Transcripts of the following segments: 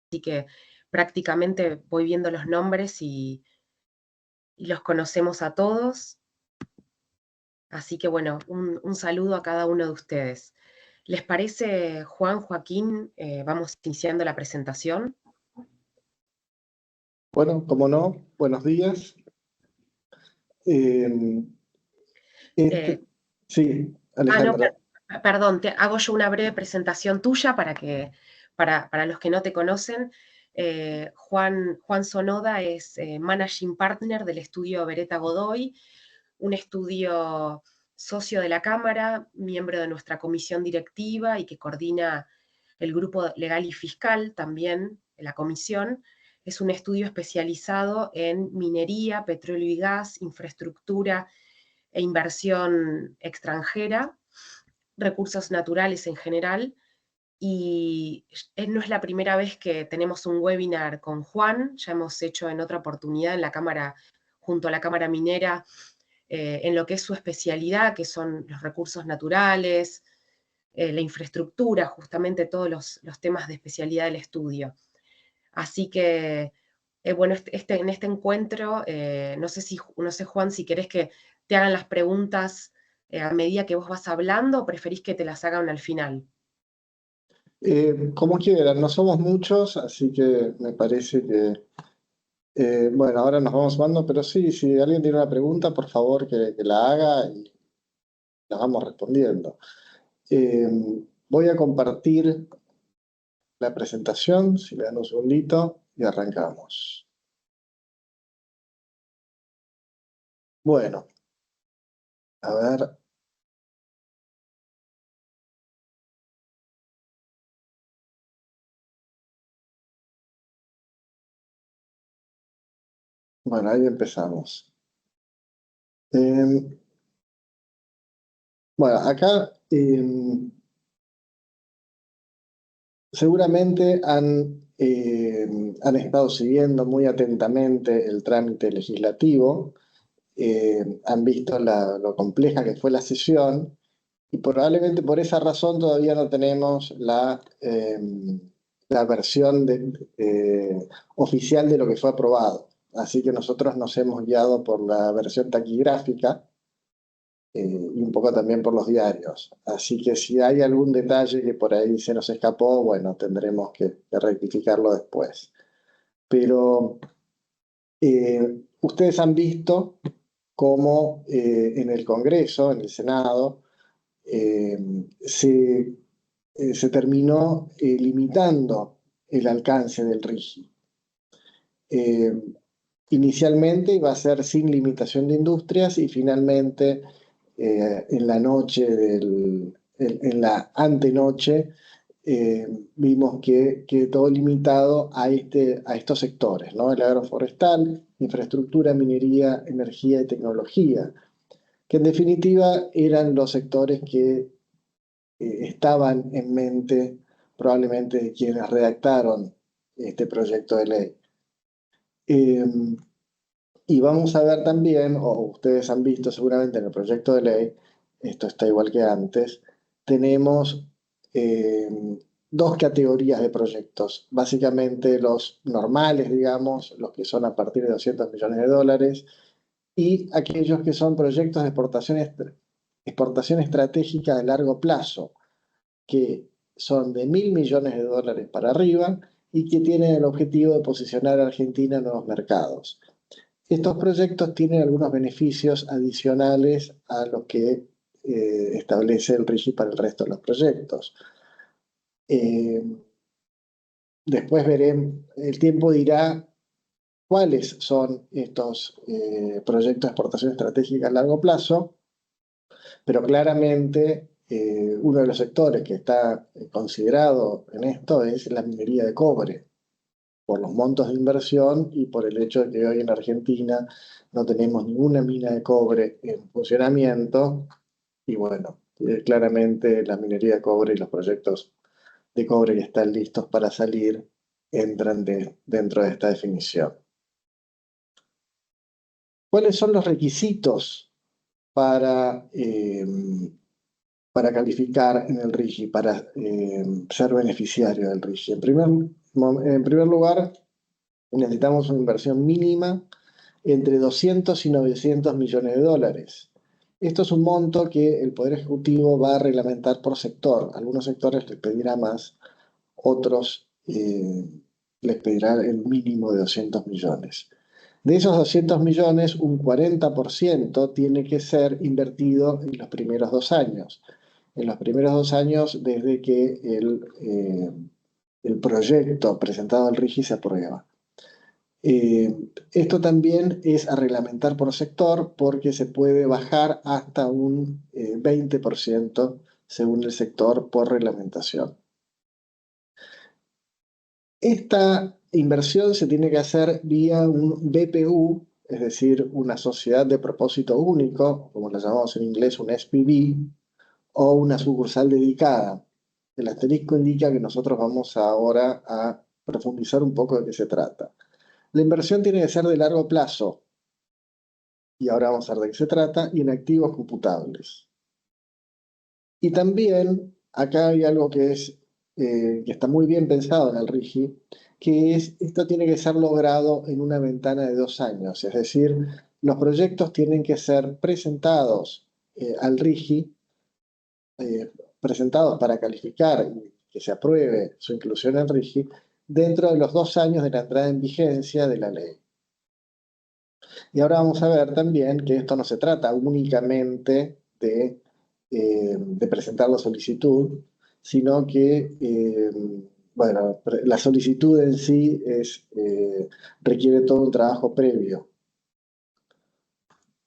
así que prácticamente voy viendo los nombres y los conocemos a todos. Así que bueno, un saludo a cada uno de ustedes. ¿Les parece, Juan, Joaquín? Vamos iniciando la presentación. Bueno, como no, buenos días. Eh, sí, Alejandra. No, perdón, te hago yo una breve presentación tuya para los que no te conocen. Juan Sonoda es Managing Partner del estudio Beretta Godoy, un estudio socio de la Cámara, miembro de nuestra comisión directiva y que coordina el grupo legal y fiscal también, la comisión. Es un estudio especializado en minería, petróleo y gas, infraestructura e inversión extranjera, recursos naturales en general. Y no es la primera vez que tenemos un webinar con Juan, ya hemos hecho en otra oportunidad en la Cámara, junto a la Cámara Minera, en lo que es su especialidad, que son los recursos naturales, la infraestructura, justamente todos los temas de especialidad del estudio. Así que, bueno, en este encuentro, no sé, Juan, si querés que te hagan las preguntas a medida que vos vas hablando o preferís que te las hagan al final. Como quieran, no somos muchos, así que me parece que, bueno, ahora nos vamos sumando, pero sí, si alguien tiene una pregunta, por favor que la haga y la vamos respondiendo. Eh, Voy a compartir la presentación, si me dan un segundito, y arrancamos. Bueno, a ver. Bueno, ahí empezamos. Bueno, acá seguramente han estado siguiendo muy atentamente el trámite legislativo, han visto lo compleja que fue la sesión y probablemente por esa razón todavía no tenemos la versión oficial de lo que fue aprobado. Así que nosotros nos hemos guiado por la versión taquigráfica y un poco también por los diarios. Así que si hay algún detalle que por ahí se nos escapó, bueno, tendremos que rectificarlo después. Pero ustedes han visto cómo en el Congreso, en el Senado, eh, se, se terminó limitando el alcance del RIGI. Inicialmente iba a ser sin limitación de industrias y finalmente en la noche en la antenoche vimos que quedó limitado a estos sectores, ¿no? El agroforestal, infraestructura, minería, energía y tecnología, que en definitiva eran los sectores que estaban en mente probablemente de quienes redactaron este proyecto de ley. Y vamos a ver también, o ustedes han visto seguramente en el proyecto de ley, esto está igual que antes, tenemos eh, dos categorías de proyectos. Básicamente los normales, digamos, los que son a partir de 200 millones de dólares, y aquellos que son proyectos de exportación estratégica de largo plazo, que son de 1.000 millones de dólares para arriba y que tienen el objetivo de posicionar a Argentina en nuevos mercados. Estos proyectos tienen algunos beneficios adicionales a los que establece el RIGI para el resto de los proyectos. Después veremos, el tiempo dirá cuáles son estos proyectos de exportación estratégica a largo plazo, pero claramente uno de los sectores que está considerado en esto es la minería de cobre, por los montos de inversión y por el hecho de que hoy en Argentina no tenemos ninguna mina de cobre en funcionamiento. Y bueno, claramente la minería de cobre y los proyectos de cobre que están listos para salir entran dentro de esta definición. ¿Cuáles son los requisitos para calificar en el RIGI, para ser beneficiario del RIGI? En primer En primer lugar, necesitamos una inversión mínima entre 200 y 900 millones de dólares. Esto es un monto que el Poder Ejecutivo va a reglamentar por sector. Algunos sectores les pedirá más, otros les pedirá el mínimo de 200 millones. De esos 200 millones, un 40% tiene que ser invertido en los primeros 2 años. En los primeros 2 años desde que el proyecto presentado al RIGI se aprueba. Esto también es a reglamentar por sector porque se puede bajar hasta un 20% según el sector por reglamentación. Esta inversión se tiene que hacer vía un BPU, es decir, una sociedad de propósito único, como la llamamos en inglés un SPV, o una sucursal dedicada. El asterisco indica que nosotros vamos ahora a profundizar un poco de qué se trata. La inversión tiene que ser de largo plazo, y ahora vamos a ver de qué se trata, y en activos computables. Y también, acá hay algo que está muy bien pensado en el RIGI, que es, esto tiene que ser logrado en una ventana de 2 años, es decir, los proyectos tienen que ser presentados al RIGI, presentados para calificar y que se apruebe su inclusión en RIGI, dentro de los 2 años de la entrada en vigencia de la ley. Y ahora vamos a ver también que esto no se trata únicamente de presentar la solicitud, sino que, bueno, la solicitud en sí requiere todo un trabajo previo.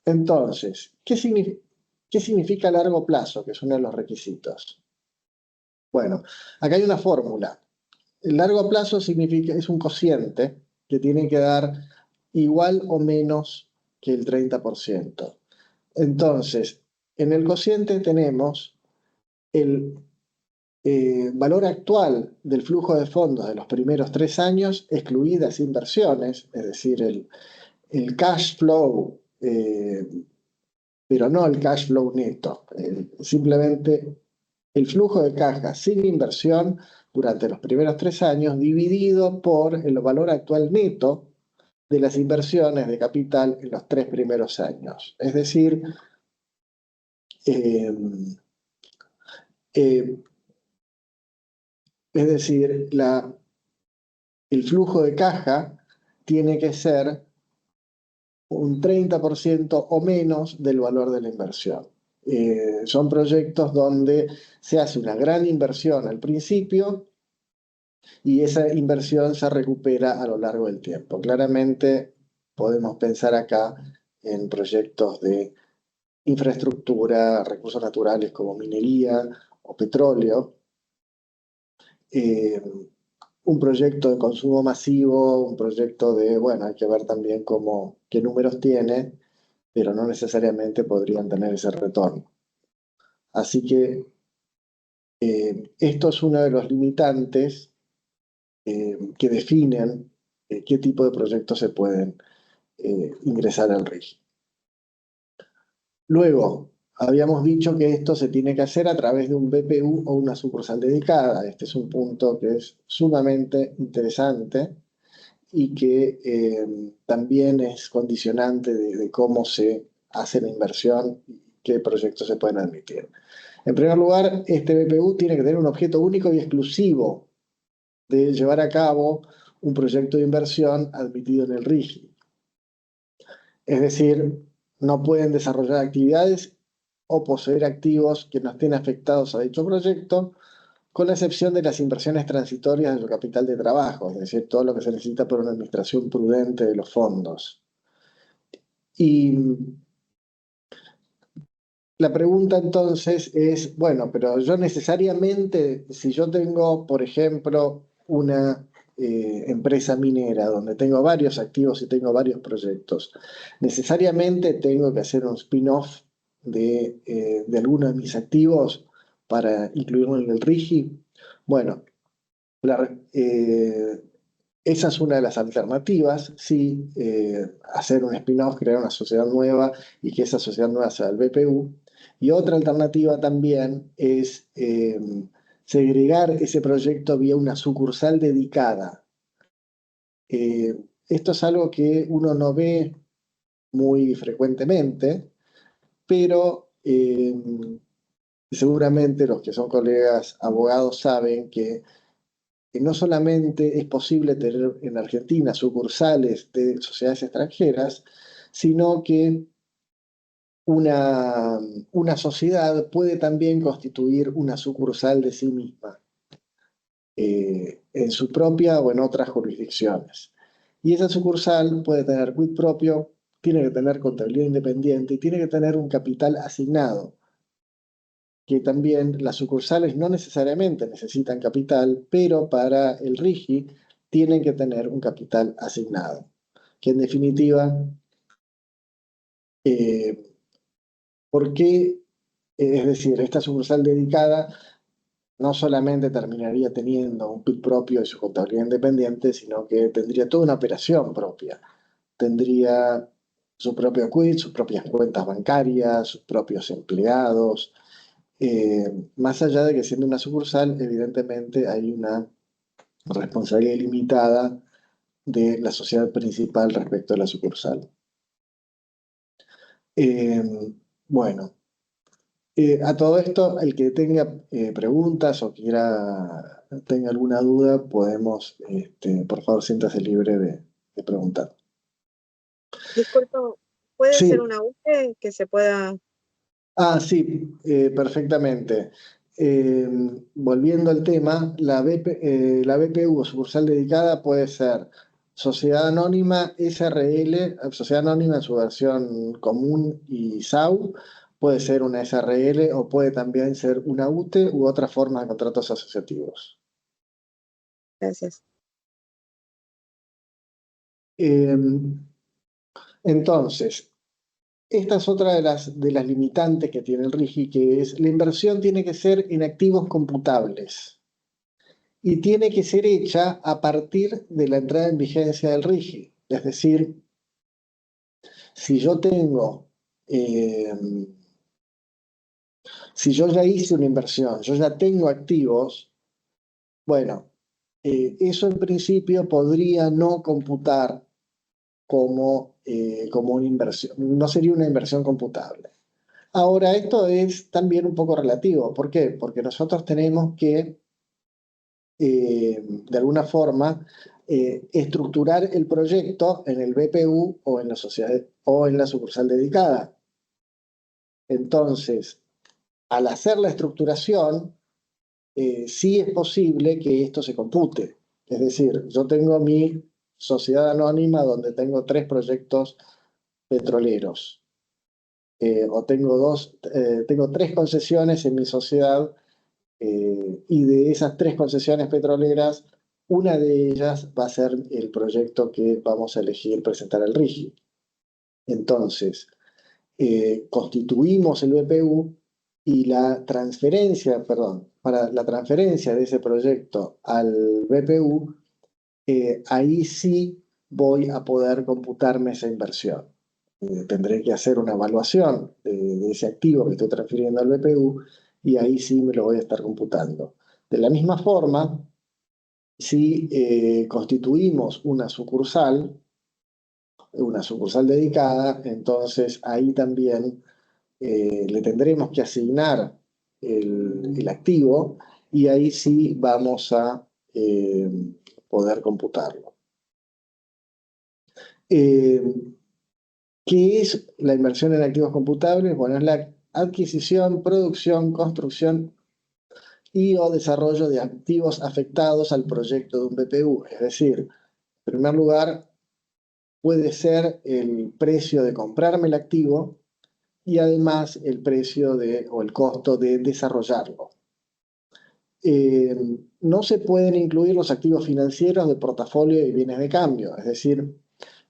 Entonces, ¿qué significa largo plazo? Que es uno de los requisitos. Bueno, acá hay una fórmula. El largo plazo es un cociente que tiene que dar igual o menos que el 30%. Entonces, en el cociente tenemos el valor actual del flujo de fondos de los primeros 3 años, excluidas inversiones, es decir, el cash flow, pero no el cash flow neto, simplemente el flujo de caja sin inversión durante los primeros 3 años dividido por el valor actual neto de las inversiones de capital en los 3 primeros años. Es decir, eh, eh, el flujo de caja tiene que ser un 30% o menos del valor de la inversión. Son proyectos donde se hace una gran inversión al principio y esa inversión se recupera a lo largo del tiempo. Claramente podemos pensar acá en proyectos de infraestructura, recursos naturales como minería o petróleo, un proyecto de consumo masivo, un proyecto bueno, hay que ver también qué números tiene, pero no necesariamente podrían tener ese retorno. Así que esto es uno de los limitantes que definen qué tipo de proyectos se pueden ingresar al RIGI. Luego, habíamos dicho que esto se tiene que hacer a través de un BPU o una sucursal dedicada. Este es un punto que es sumamente interesante y que también es condicionante de cómo se hace la inversión y qué proyectos se pueden admitir. En primer lugar, este BPU tiene que tener un objeto único y exclusivo de llevar a cabo un proyecto de inversión admitido en el RIGI. Es decir, no pueden desarrollar actividades o poseer activos que no estén afectados a dicho proyecto, con la excepción de las inversiones transitorias de su capital de trabajo, es decir, todo lo que se necesita para una administración prudente de los fondos. Y la pregunta entonces es, bueno, pero yo necesariamente, si yo tengo, por ejemplo, una empresa minera donde tengo varios activos y tengo varios proyectos, necesariamente tengo que hacer un spin-off de alguno de mis activos para incluirlo en el RIGI. Bueno, esa es una de las alternativas, sí, hacer un spin-off, crear una sociedad nueva y que esa sociedad nueva sea el BPU. Y otra alternativa también es segregar ese proyecto vía una sucursal dedicada. Esto es algo que uno no ve muy frecuentemente, pero seguramente los que son colegas abogados saben que no solamente es posible tener en Argentina sucursales de sociedades extranjeras, sino que una sociedad puede también constituir una sucursal de sí misma, en su propia o en otras jurisdicciones. Y esa sucursal puede tener quid propio, tiene que tener contabilidad independiente y tiene que tener un capital asignado, que también las sucursales no necesariamente necesitan capital, pero para el RIGI tienen que tener un capital asignado, que en definitiva, eh, ¿por qué? Es decir, esta sucursal dedicada no solamente terminaría teniendo un PIB propio y su contabilidad independiente, sino que tendría toda una operación propia. Tendría su propio quid, sus propias cuentas bancarias, sus propios empleados. Más allá de que siendo una sucursal, evidentemente hay una responsabilidad limitada de la sociedad principal respecto a la sucursal. Eh, bueno, a todo esto, el que tenga preguntas o tenga alguna duda, podemos, por favor, siéntase libre de preguntar. Disculpa, ¿puede ser Sí, una UTE que se pueda? sí, perfectamente. Volviendo al tema, la BPU o sucursal dedicada puede ser Sociedad Anónima, SRL, Sociedad Anónima en su versión común y SAU, puede ser una SRL o puede también ser una UTE u otra forma de contratos asociativos. Gracias. Eh, entonces, esta es otra de las limitantes que tiene el RIGI, que es la inversión tiene que ser en activos computables y tiene que ser hecha a partir de la entrada en vigencia del RIGI. Es decir, si yo tengo, eh, si yo ya hice una inversión, yo ya tengo activos, bueno, eso en principio podría no computar como una inversión, no sería una inversión computable. Ahora, esto es también un poco relativo. ¿Por qué? Porque nosotros tenemos que, de alguna forma, estructurar el proyecto en el BPU o en la sociedad o en la sucursal dedicada. Entonces, al hacer la estructuración, sí es posible que esto se compute. Es decir, yo tengo mi sociedad anónima donde tengo 3 proyectos petroleros. O tengo 3 concesiones en mi sociedad, y de esas 3 concesiones petroleras, una de ellas va a ser el proyecto que vamos a elegir presentar al RIGI. Entonces, constituimos el BPU y para la transferencia de ese proyecto al BPU, ahí sí voy a poder computarme esa inversión. Tendré que hacer una evaluación de ese activo que estoy transfiriendo al BPU y ahí sí me lo voy a estar computando. De la misma forma, si constituimos una sucursal dedicada, entonces ahí también le tendremos que asignar el activo y ahí sí vamos a poder computarlo. Eh, ¿Qué es la inversión en activos computables? Bueno, es la adquisición, producción, construcción y o desarrollo de activos afectados al proyecto de un BPU. Es decir, en primer lugar, puede ser el precio de comprarme el activo y además el precio o el costo de desarrollarlo. No se pueden incluir los activos financieros de portafolio y bienes de cambio, es decir,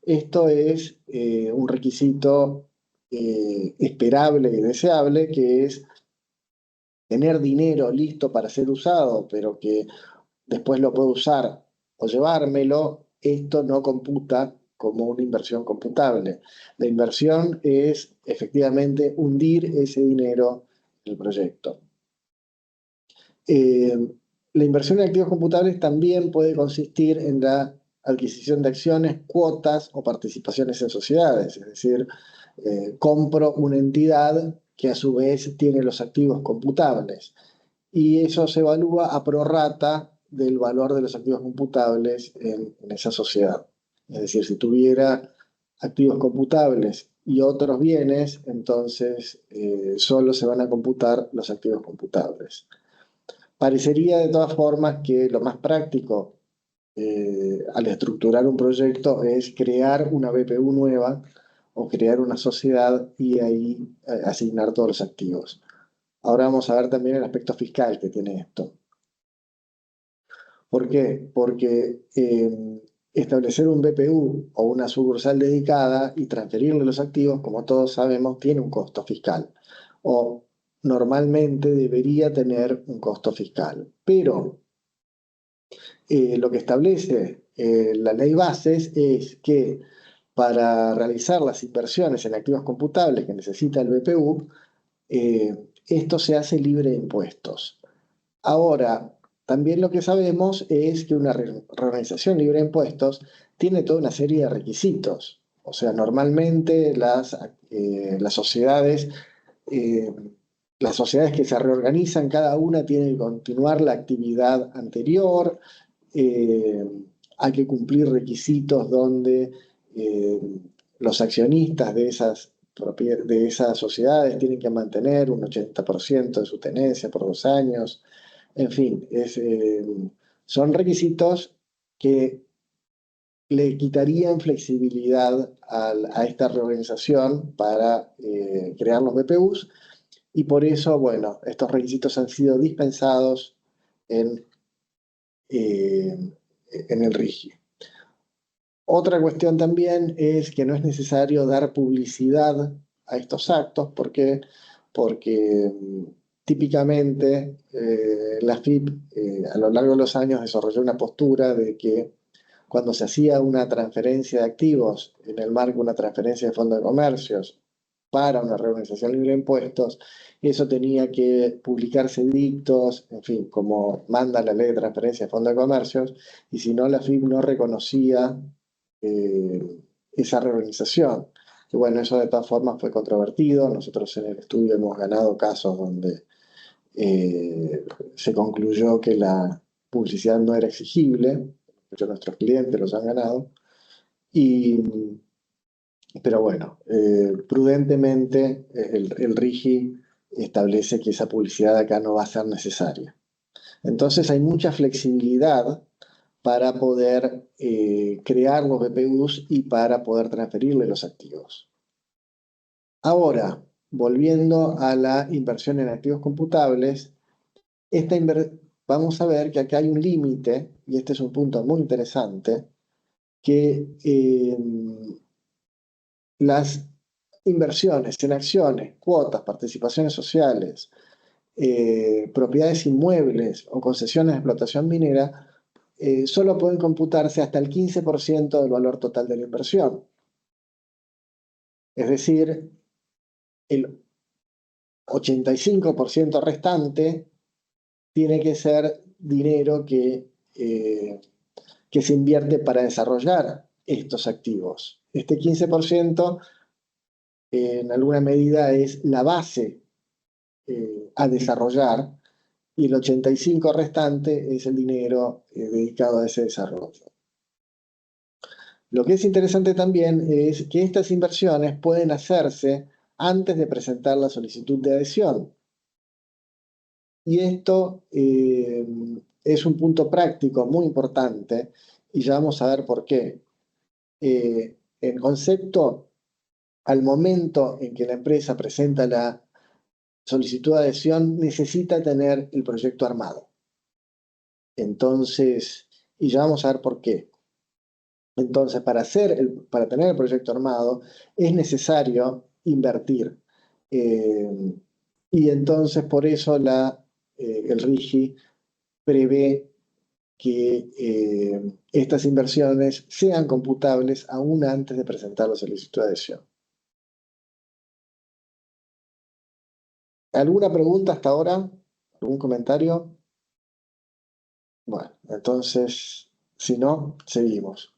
esto es un requisito esperable y deseable, que es tener dinero listo para ser usado, pero que después lo puedo usar o llevármelo. Esto no computa como una inversión computable. La inversión es efectivamente hundir ese dinero en el proyecto. La inversión en activos computables también puede consistir en la adquisición de acciones, cuotas o participaciones en sociedades, es decir, compro una entidad que a su vez tiene los activos computables y eso se evalúa a prorrata del valor de los activos computables en esa sociedad. Es decir, si tuviera activos computables y otros bienes, entonces solo se van a computar los activos computables. Parecería de todas formas que lo más práctico al estructurar un proyecto es crear una BPU nueva o crear una sociedad y ahí asignar todos los activos. Ahora vamos a ver también el aspecto fiscal que tiene esto. ¿Por qué? Porque establecer un BPU o una sucursal dedicada y transferirle los activos, como todos sabemos, tiene un costo fiscal. O normalmente debería tener un costo fiscal. Pero lo que establece la ley bases es que para realizar las inversiones en activos computables que necesita el BPU, esto se hace libre de impuestos. Ahora, también lo que sabemos es que una reorganización libre de impuestos tiene toda una serie de requisitos. O sea, normalmente las sociedades que se reorganizan, cada una tiene que continuar la actividad anterior, hay que cumplir requisitos donde eh, los accionistas de esas sociedades tienen que mantener un 80% de su tenencia por 2 años. En fin, son requisitos que le quitarían flexibilidad a esta reorganización para crear los BPUs y por eso, bueno, estos requisitos han sido dispensados en el RIGI. Otra cuestión también es que no es necesario dar publicidad a estos actos. ¿Por qué? Porque típicamente la FIP a lo largo de los años desarrolló una postura de que cuando se hacía una transferencia de activos en el marco de una transferencia de fondos de comercios para una reorganización libre de impuestos, eso tenía que publicarse edictos, en fin, como manda la ley de transferencia de fondos de comercios, y si no, la FIP no reconocía esa reorganización. Y bueno, eso de todas formas fue controvertido. Nosotros en el estudio hemos ganado casos donde se concluyó que la publicidad no era exigible, muchos de nuestros clientes los han ganado, pero bueno, prudentemente el RIGI establece que esa publicidad acá no va a ser necesaria. Entonces hay mucha flexibilidad para poder crear los BPUs y para poder transferirle los activos. Ahora, volviendo a la inversión en activos computables, vamos a ver que acá hay un límite, y este es un punto muy interesante, que las inversiones en acciones, cuotas, participaciones sociales, propiedades inmuebles o concesiones de explotación minera, solo pueden computarse hasta el 15% del valor total de la inversión. Es decir, el 85% restante tiene que ser dinero que se invierte para desarrollar estos activos. Este 15% en alguna medida es la base a desarrollar y el 85% restante es el dinero dedicado a ese desarrollo. Lo que es interesante también es que estas inversiones pueden hacerse antes de presentar la solicitud de adhesión. Y esto es un punto práctico muy importante y ya vamos a ver por qué. En concepto, al momento en que la empresa presenta la solicitud de adhesión, necesita tener el proyecto armado. Entonces, y ya vamos a ver por qué. Entonces, para tener el proyecto armado, es necesario invertir. Y entonces, por eso el RIGI prevé que estas inversiones sean computables aún antes de presentar la solicitud de adhesión. ¿Alguna pregunta hasta ahora? ¿Algún comentario? Bueno, entonces, si no, seguimos.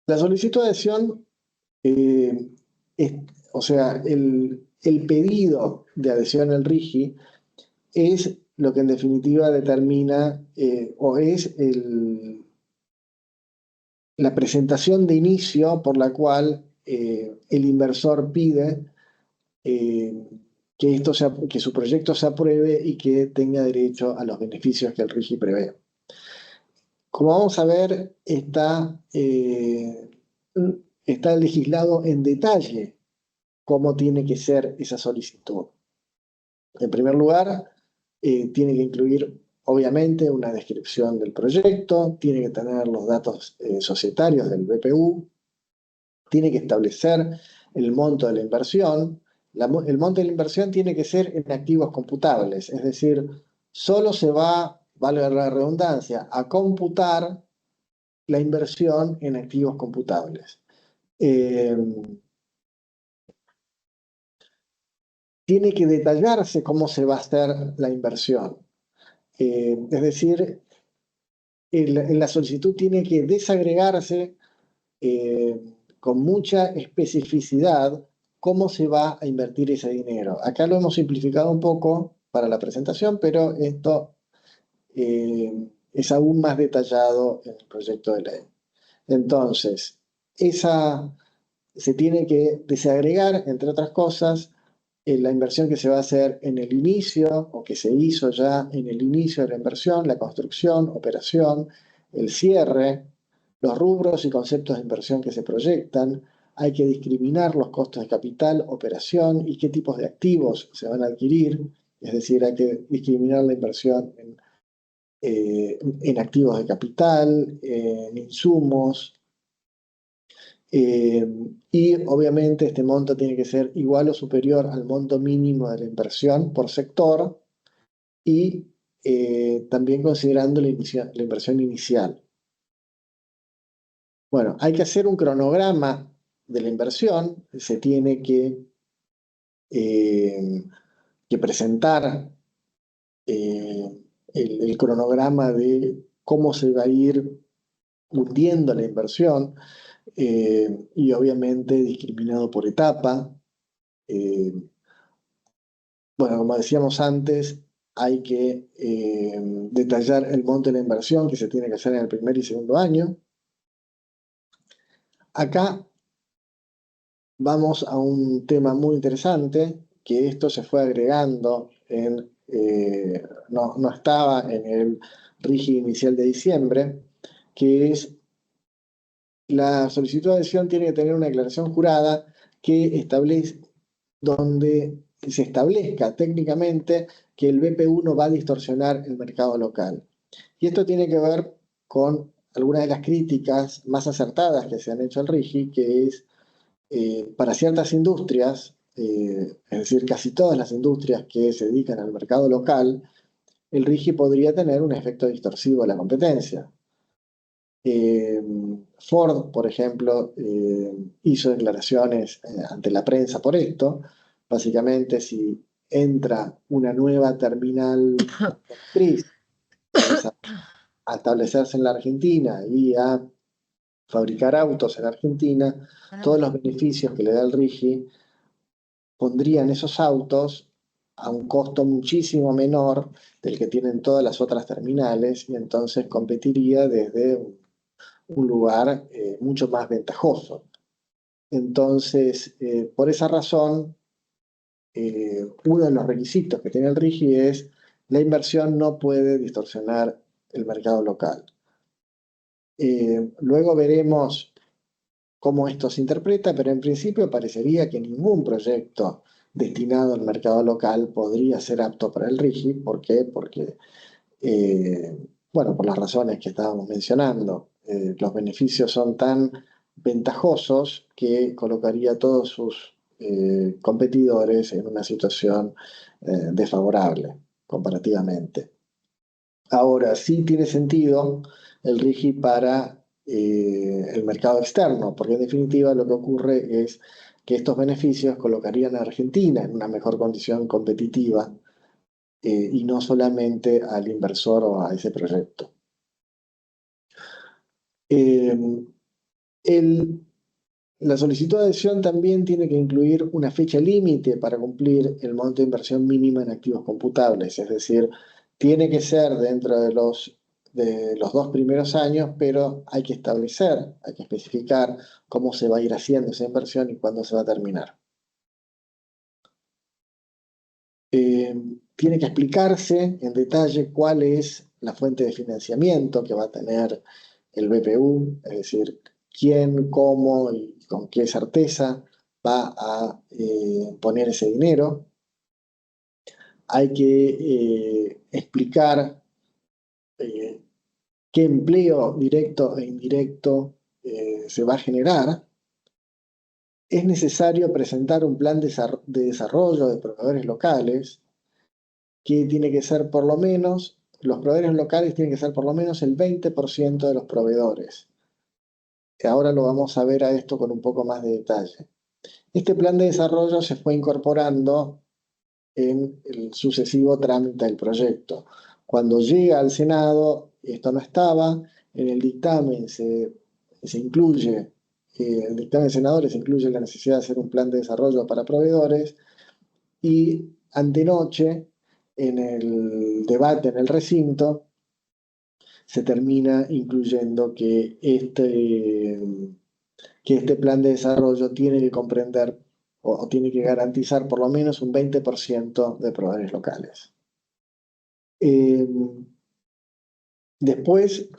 La solicitud de adhesión, eh, es- o sea, el pedido de adhesión al RIGI es lo que en definitiva determina o es la presentación de inicio por la cual el inversor pide eh, que su proyecto se apruebe y que tenga derecho a los beneficios que el RIGI prevé. Como vamos a ver, está legislado en detalle cómo tiene que ser esa solicitud. En primer lugar, tiene que incluir, obviamente, una descripción del proyecto, tiene que tener los datos societarios del BPU, tiene que establecer el monto de la inversión. El monto de la inversión tiene que ser en activos computables, es decir, solo se va, valga la redundancia, a computar la inversión en activos computables. Tiene que detallarse cómo se va a hacer la inversión. Es decir, en la solicitud tiene que desagregarse eh, con mucha especificidad cómo se va a invertir ese dinero. Acá lo hemos simplificado un poco para la presentación, pero esto es aún más detallado en el proyecto de ley. Entonces, se tiene que desagregar, entre otras cosas, la inversión que se va a hacer en el inicio o que se hizo ya en el inicio de la inversión, la construcción, operación, el cierre, los rubros y conceptos de inversión que se proyectan. Hay que discriminar los costos de capital, operación y qué tipos de activos se van a adquirir. Es decir, hay que discriminar la inversión en activos de capital, en insumos, y obviamente este monto tiene que ser igual o superior al monto mínimo de la inversión por sector y también considerando la inversión inicial. Bueno, hay que hacer un cronograma de la inversión, se tiene eh, que presentar el cronograma de cómo se va a ir hundiendo la inversión y obviamente discriminado por etapa. Eh, bueno, como decíamos antes, hay que detallar el monto de la inversión que se tiene que hacer en el primer y segundo año. Acá vamos a un tema muy interesante, que esto se fue agregando no estaba en el RIGI inicial de diciembre, que es la solicitud de adhesión tiene que tener una declaración jurada que donde se establezca técnicamente que el BPU no va a distorsionar el mercado local. Y esto tiene que ver con algunas de las críticas más acertadas que se han hecho al RIGI, que es para ciertas industrias, es decir, casi todas las industrias que se dedican al mercado local, el RIGI podría tener un efecto distorsivo de la competencia. Ford, por ejemplo, hizo declaraciones ante la prensa por esto. Básicamente, si entra una nueva terminal automotriz a establecerse en la Argentina y a fabricar autos en Argentina, todos los beneficios que le da el RIGI pondrían esos autos a un costo muchísimo menor del que tienen todas las otras terminales y entonces competiría desde un lugar mucho más ventajoso. Entonces, por esa razón, uno de los requisitos que tiene el RIGI es la inversión no puede distorsionar el mercado local. Luego veremos cómo esto se interpreta, pero en principio parecería que ningún proyecto destinado al mercado local podría ser apto para el RIGI. ¿Por qué? Porque, bueno, por las razones que estábamos mencionando, los beneficios son tan ventajosos que colocaría a todos sus competidores en una situación desfavorable comparativamente. Ahora, sí tiene sentido el RIGI para el mercado externo, porque en definitiva lo que ocurre es que estos beneficios colocarían a Argentina en una mejor condición competitiva y no solamente al inversor o a ese proyecto. La solicitud de adhesión también tiene que incluir una fecha límite para cumplir el monto de inversión mínima en activos computables, es decir, tiene que ser dentro de los 2 primeros años, pero hay que establecer, hay que especificar cómo se va a ir haciendo esa inversión y cuándo se va a terminar. Tiene que explicarse en detalle cuál es la fuente de financiamiento que va a tener el BPU, es decir, quién, cómo y con qué certeza va a poner ese dinero. Hay que explicar qué empleo directo e indirecto se va a generar. Es necesario presentar un plan de desarrollo de proveedores locales que tiene que ser por lo menos, los proveedores locales tienen que ser por lo menos el 20% de los proveedores. Ahora lo vamos a ver a esto con un poco más de detalle. Este plan de desarrollo se fue incorporando en el sucesivo trámite del proyecto. Cuando llega al Senado, esto no estaba, en el dictamen se incluye, el dictamen de senadores incluye la necesidad de hacer un plan de desarrollo para proveedores y antenoche, en el debate en el recinto, se termina incluyendo que este plan de desarrollo tiene que comprender o tiene que garantizar por lo menos un 20% de proveedores locales. Después,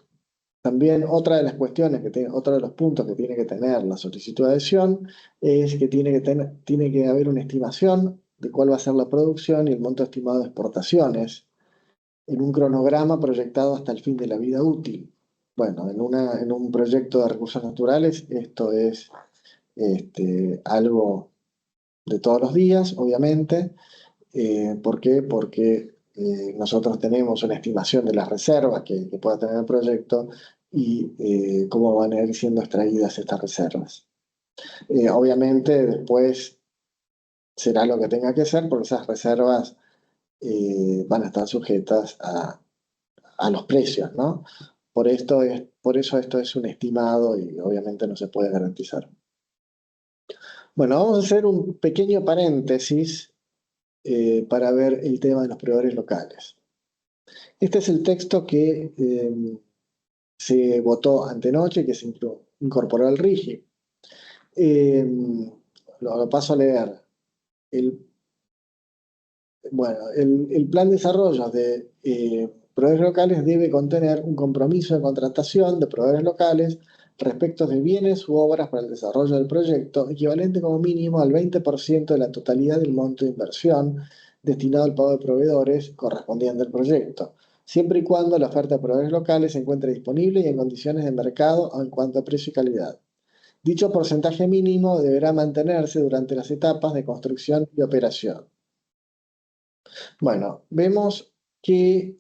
también otra de las cuestiones otro de los puntos que tiene que tener la solicitud de adhesión es que tiene que haber una estimación de cuál va a ser la producción y el monto estimado de exportaciones en un cronograma proyectado hasta el fin de la vida útil. Bueno, en un proyecto de recursos naturales esto es algo de todos los días, obviamente. ¿Por qué? Porque nosotros tenemos una estimación de las reservas que pueda tener el proyecto y cómo van a ir siendo extraídas estas reservas. Obviamente después será lo que tenga que ser porque esas reservas van a estar sujetas a los precios, ¿no? Por eso esto es un estimado y obviamente no se puede garantizar. Bueno, vamos a hacer un pequeño paréntesis para ver el tema de los proveedores locales. Este es el texto que se votó antenoche, que se incorporó al RIGI. Lo paso a leer. El plan de desarrollo de proveedores locales debe contener un compromiso de contratación de proveedores locales respecto de bienes u obras para el desarrollo del proyecto, equivalente como mínimo al 20% de la totalidad del monto de inversión destinado al pago de proveedores correspondiente al proyecto, siempre y cuando la oferta de proveedores locales se encuentre disponible y en condiciones de mercado en cuanto a precio y calidad. Dicho porcentaje mínimo deberá mantenerse durante las etapas de construcción y operación. Bueno, vemos que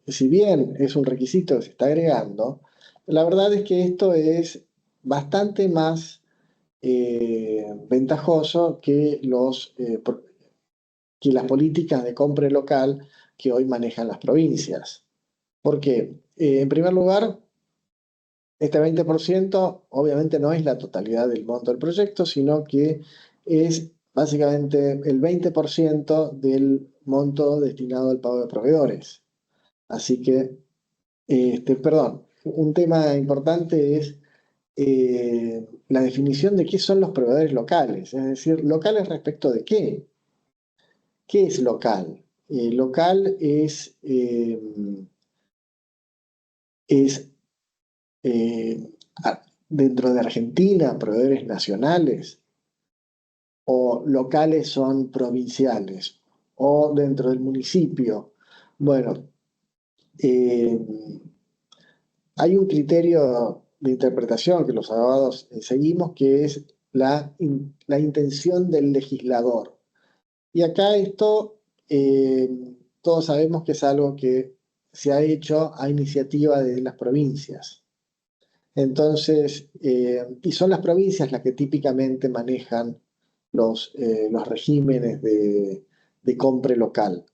si bien es un requisito que se está agregando, la verdad es que esto es bastante más ventajoso que las políticas de compra local que hoy manejan las provincias. ¿Por qué? En primer lugar, este 20% obviamente no es la totalidad del monto del proyecto, sino que es básicamente el 20% del monto destinado al pago de proveedores. Así que, perdón, un tema importante es la definición de qué son los proveedores locales, es decir, locales respecto de qué. ¿Qué es local? Local es dentro de Argentina, proveedores nacionales, o locales son provinciales, o dentro del municipio. Bueno, hay un criterio de interpretación que los abogados seguimos, que es la intención del legislador. Y acá esto, todos sabemos que es algo que se ha hecho a iniciativa de las provincias. Entonces, y son las provincias las que típicamente manejan los regímenes de compra local.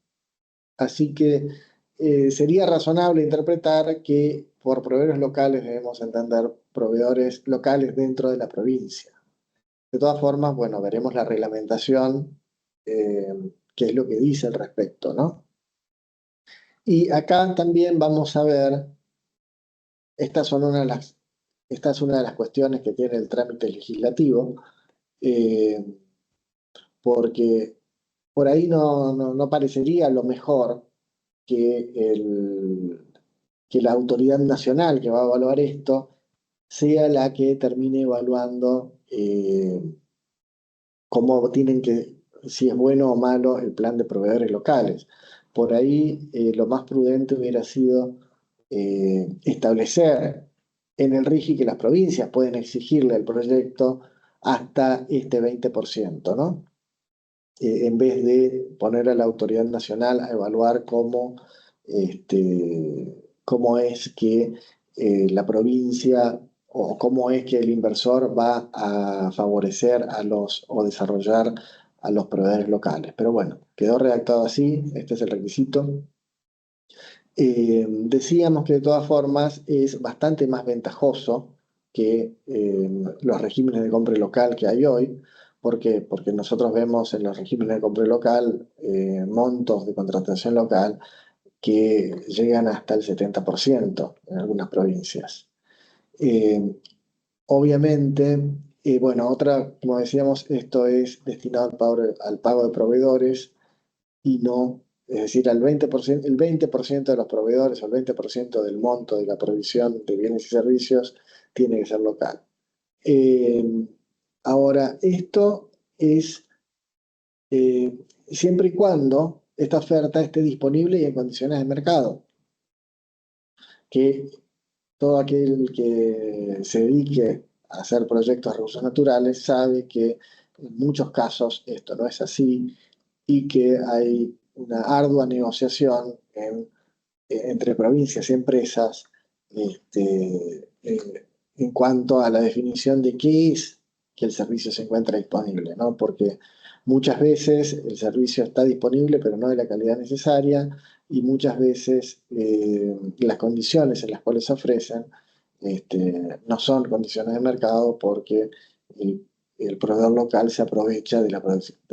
Así que sería razonable interpretar que por proveedores locales debemos entender proveedores locales dentro de la provincia. De todas formas, bueno, veremos la reglamentación, qué es lo que dice al respecto, ¿no? Y acá también vamos a ver, esta es una de las cuestiones que tiene el trámite legislativo, eh, porque por ahí no parecería lo mejor que, que la autoridad nacional que va a evaluar esto sea la que termine evaluando cómo tienen que, si es bueno o malo el plan de proveedores locales. Por ahí lo más prudente hubiera sido establecer en el RIGI que las provincias pueden exigirle al proyecto hasta este 20%, ¿no? En vez de poner a la autoridad nacional a evaluar cómo es que la provincia o cómo es que el inversor va a favorecer o desarrollar a los proveedores locales. Pero bueno, quedó redactado así, este es el requisito. Decíamos que de todas formas es bastante más ventajoso que los regímenes de compra local que hay hoy. ¿Por qué? Porque nosotros vemos en los regímenes de compra local montos de contratación local que llegan hasta el 70% en algunas provincias. Obviamente, bueno, como decíamos, esto es destinado al pago de proveedores y no, es decir, el 20% de los proveedores o el 20% del monto de la provisión de bienes y servicios tiene que ser local. Ahora, esto es siempre y cuando esta oferta esté disponible y en condiciones de mercado, que todo aquel que se dedique a hacer proyectos de recursos naturales sabe que en muchos casos esto no es así y que hay una ardua negociación entre provincias y empresas en cuanto a la definición de qué es que el servicio se encuentra disponible, ¿no? Porque muchas veces el servicio está disponible, pero no de la calidad necesaria, y muchas veces las condiciones en las cuales se ofrecen no son condiciones de mercado porque el proveedor local se aprovecha de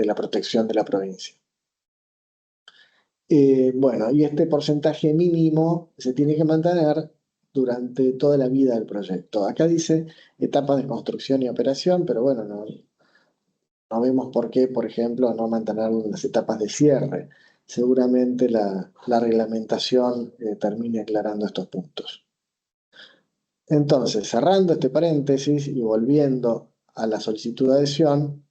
la protección de la provincia. Bueno, y este porcentaje mínimo se tiene que mantener durante toda la vida del proyecto. Acá dice etapas de construcción y operación, pero bueno, no vemos por qué, por ejemplo, no mantener las etapas de cierre. Seguramente la reglamentación termine aclarando estos puntos. Entonces, cerrando este paréntesis y volviendo a la solicitud de adhesión,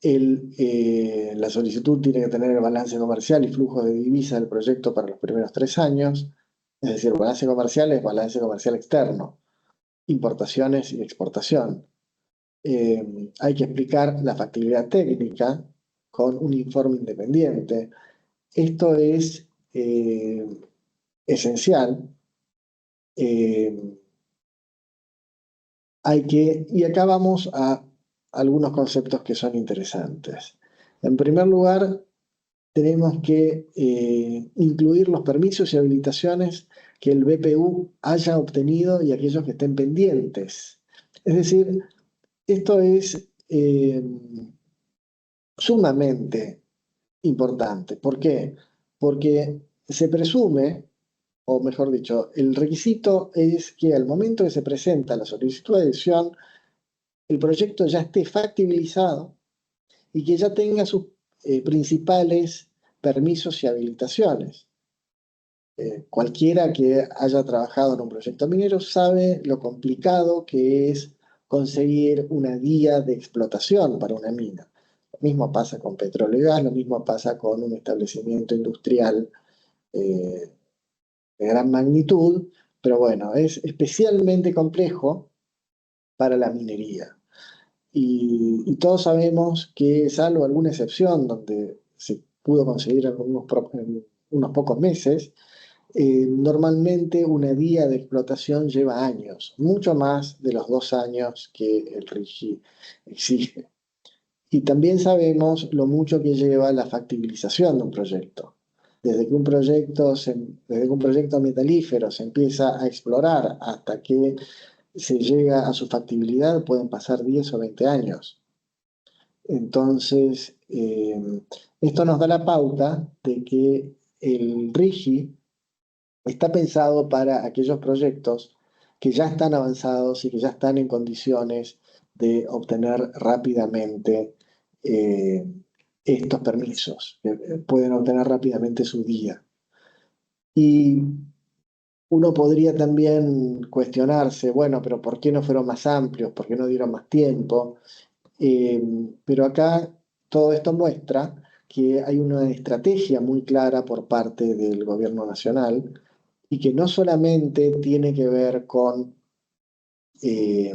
la solicitud tiene que tener el balance comercial y flujo de divisa del proyecto para los primeros 3 años, es decir, balance comercial es balance comercial externo, importaciones y exportación. Hay que explicar la factibilidad técnica con un informe independiente. Esto es esencial. Y acá vamos a algunos conceptos que son interesantes. En primer lugar, tenemos que incluir los permisos y habilitaciones que el BPU haya obtenido y aquellos que estén pendientes. Es decir, esto es sumamente importante. ¿Por qué? Porque se presume, o mejor dicho, el requisito es que al momento que se presenta la solicitud de adhesión, el proyecto ya esté factibilizado y que ya tenga sus principales permisos y habilitaciones. Cualquiera que haya trabajado en un proyecto minero sabe lo complicado que es conseguir una guía de explotación para una mina. Lo mismo pasa con petróleo y gas, lo mismo pasa con un establecimiento industrial de gran magnitud, pero bueno, es especialmente complejo para la minería. Y todos sabemos que, salvo alguna excepción donde se pudo conseguir en unos pocos meses, normalmente una guía de explotación lleva años, mucho más de los 2 años que el RIGI exige. Y también sabemos lo mucho que lleva la factibilización de un proyecto. desde que desde que un proyecto metalífero se empieza a explorar hasta que se llega a su factibilidad, pueden pasar 10 o 20 años. Entonces, esto nos da la pauta de que el RIGI está pensado para aquellos proyectos que ya están avanzados y que ya están en condiciones de obtener rápidamente eh, estos permisos, pueden obtener rápidamente su día. Y uno podría también cuestionarse, bueno, pero ¿por qué no fueron más amplios? ¿Por qué no dieron más tiempo? Eh, pero acá todo esto muestra que hay una estrategia muy clara por parte del gobierno nacional y que no solamente tiene que ver con eh,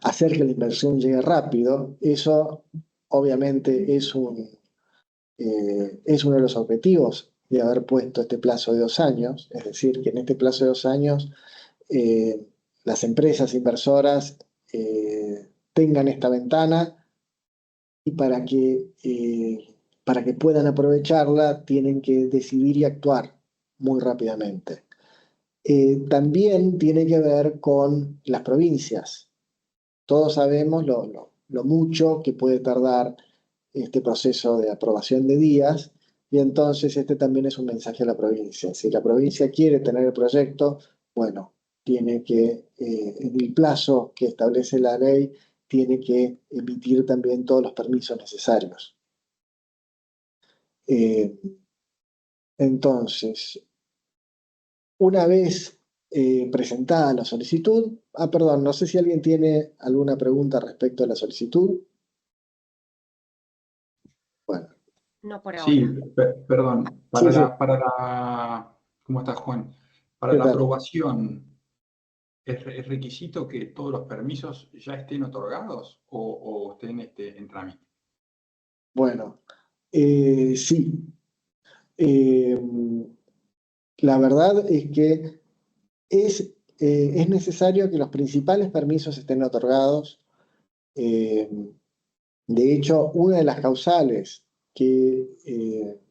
hacer que la inversión llegue rápido, eso obviamente es uno de los objetivos de haber puesto este plazo de 2 años, es decir, que en este plazo de 2 años eh, las empresas inversoras tengan esta ventana y para que puedan aprovecharla tienen que decidir y actuar muy rápidamente. También tiene que ver con las provincias. Todos sabemos lo mucho que puede tardar este proceso de aprobación de días y entonces este también es un mensaje a la provincia. Si la provincia quiere tener el proyecto, bueno, tiene que, en el plazo que establece la ley, tiene que emitir también todos los permisos necesarios. Eh, entonces, una vez presentada la solicitud, perdón, no sé si alguien tiene alguna pregunta respecto a la solicitud. Bueno, No por Sí, ahora. perdón, sí, sí, ¿cómo estás, Juan? Para ¿qué la tal? aprobación, ¿es requisito que todos los permisos ya estén otorgados o estén en trámite? Bueno, sí. Eh, la verdad es que es necesario que los principales permisos estén otorgados. Eh, de hecho, una de las causales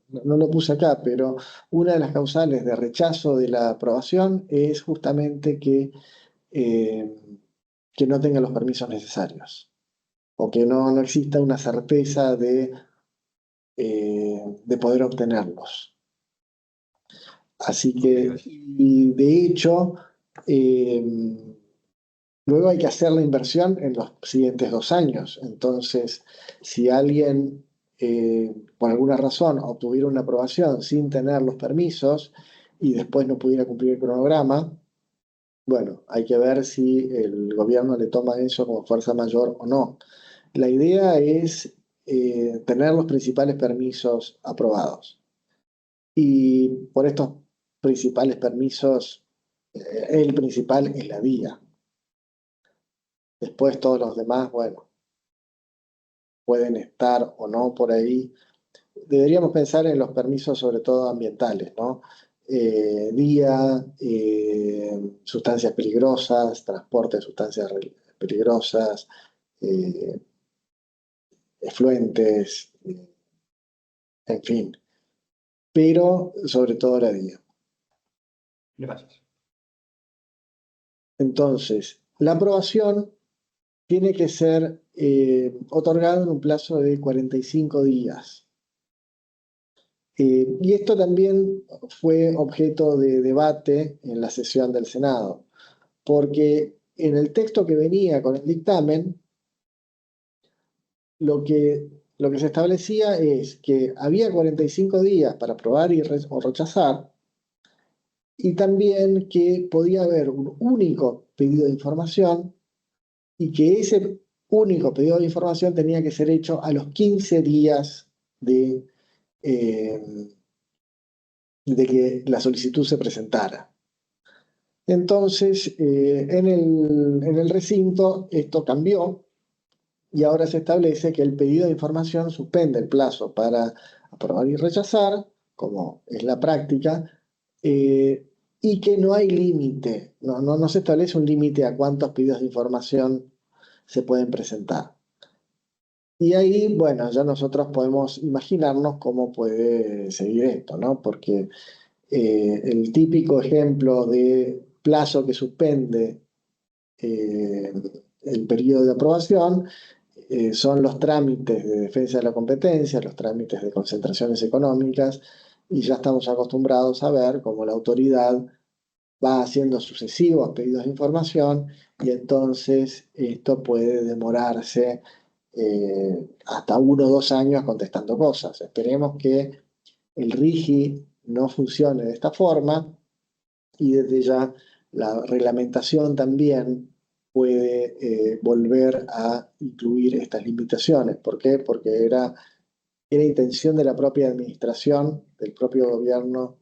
no lo puse acá, pero una de las causales de rechazo de la aprobación es justamente eh, que no tengan los permisos necesarios o que no exista una certeza de poder obtenerlos. Así Ok, que, gracias. y de hecho, eh, luego hay que hacer la inversión en los siguientes 2 años. Entonces, si alguien, por alguna razón, obtuviera una aprobación sin tener los permisos y después no pudiera cumplir el cronograma, bueno, hay que ver si el gobierno le toma eso como fuerza mayor o no. La idea es tener los principales permisos aprobados. Y por estos principales permisos, el principal es la vía. Después todos los demás, bueno, pueden estar o no por ahí. Deberíamos pensar en los permisos, sobre todo ambientales, ¿no? Vía, sustancias peligrosas, transporte de sustancias peligrosas, eh, efluentes, en fin, pero sobre todo la vía. Gracias. Entonces, la aprobación tiene que ser otorgada en un plazo de 45 días. Y esto también fue objeto de debate en la sesión del Senado, porque en el texto que venía con el dictamen, lo que, lo que se establecía es que había 45 días para aprobar o rechazar, y también que podía haber un único pedido de información y que ese único pedido de información tenía que ser hecho a los 15 días eh, de que la solicitud se presentara. Entonces, en el recinto esto cambió y ahora se establece que el pedido de información suspende el plazo para aprobar y rechazar, como es la práctica, y que no hay límite, no se establece un límite a cuántos pedidos de información se pueden presentar. Y ahí, bueno, ya nosotros podemos imaginarnos cómo puede seguir esto, ¿no? Porque el típico ejemplo de plazo que suspende eh, el periodo de aprobación son los trámites de defensa de la competencia, los trámites de concentraciones económicas, y ya estamos acostumbrados a ver cómo la autoridad va haciendo sucesivos pedidos de información y entonces esto puede demorarse hasta 1 o 2 años contestando cosas. Esperemos que el RIGI no funcione de esta forma y desde ya la reglamentación también puede volver a incluir estas limitaciones. ¿Por qué? Porque era intención de la propia administración, del propio gobierno,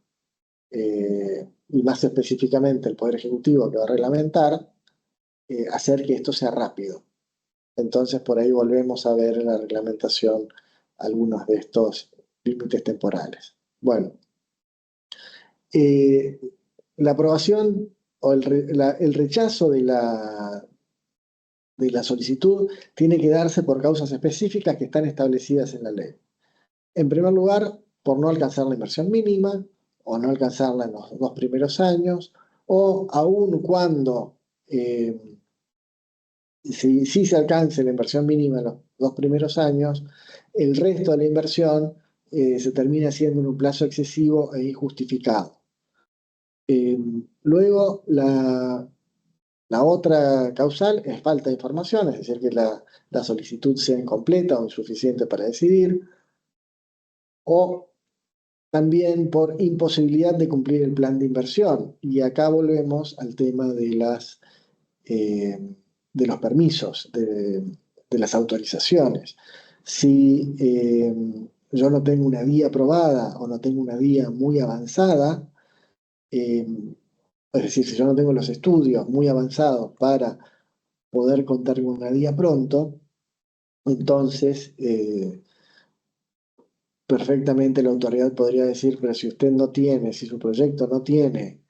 y más específicamente el Poder Ejecutivo que va a reglamentar, hacer que esto sea rápido. Entonces por ahí volvemos a ver en la reglamentación algunos de estos límites temporales. Bueno, eh, la aprobación o el rechazo de la solicitud tiene que darse por causas específicas que están establecidas en la ley. En primer lugar, por no alcanzar la inversión mínima o no alcanzarla en los 2 primeros años, o aun cuando si se alcance la inversión mínima en los 2 primeros años, el resto de la inversión se termina haciendo en un plazo excesivo e injustificado. Luego, la otra causal es falta de información, es decir, que la solicitud sea incompleta o insuficiente para decidir, o también por imposibilidad de cumplir el plan de inversión. Y acá volvemos al tema eh, de los permisos, de las autorizaciones. Si yo no tengo una vía aprobada o no tengo una vía muy avanzada, es decir, si yo no tengo los estudios muy avanzados para poder contar con una vía pronto, entonces perfectamente la autoridad podría decir, pero si usted no tiene, si su proyecto no tiene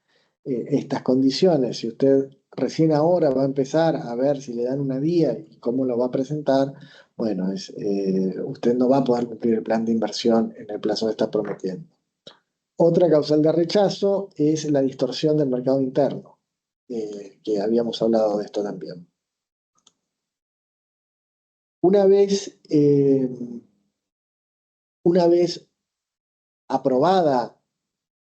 estas condiciones, si usted recién ahora va a empezar a ver si le dan una vía y cómo lo va a presentar, bueno, usted no va a poder cumplir el plan de inversión en el plazo que está prometiendo. Otra causal de rechazo es la distorsión del mercado interno, que habíamos hablado de esto también. Una vez aprobada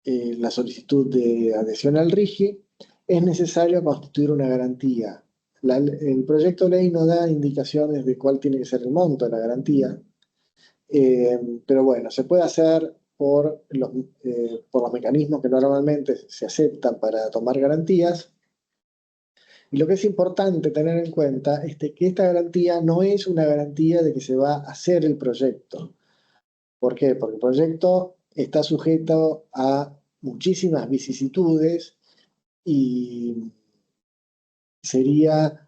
la solicitud de adhesión al RIGI, es necesario constituir una garantía. El proyecto de ley no da indicaciones de cuál tiene que ser el monto de la garantía, pero bueno, se puede hacer por los mecanismos que normalmente se aceptan para tomar garantías. Y lo que es importante tener en cuenta es que esta garantía no es una garantía de que se va a hacer el proyecto. ¿Por qué? Porque el proyecto está sujeto a muchísimas vicisitudes y sería,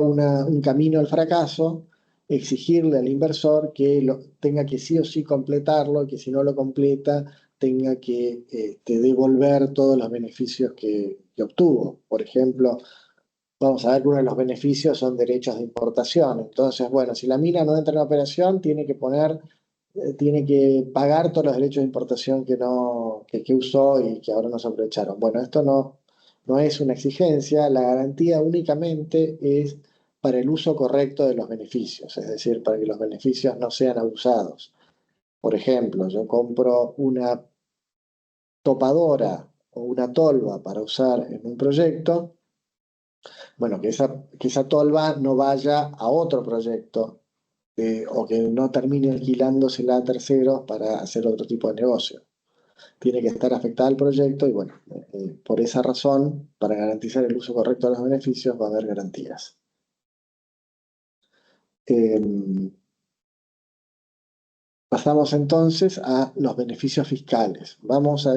un camino al fracaso exigirle al inversor que tenga que sí o sí completarlo y que si no lo completa tenga que devolver todos los beneficios que obtuvo. Por ejemplo, vamos a ver que uno de los beneficios son derechos de importación. Entonces, bueno, si la mina no entra en operación, tiene que pagar todos los derechos de importación que usó y que ahora no se aprovecharon. Bueno, esto no es una exigencia, la garantía únicamente es para el uso correcto de los beneficios, es decir, para que los beneficios no sean abusados. Por ejemplo, yo compro una topadora o una tolva para usar en un proyecto. Bueno, que esa tolva no vaya a otro proyecto o que no termine alquilándosela a terceros para hacer otro tipo de negocio. Tiene que estar afectada al proyecto y bueno, por esa razón, para garantizar el uso correcto de los beneficios, va a haber garantías. Pasamos entonces a los beneficios fiscales. Vamos a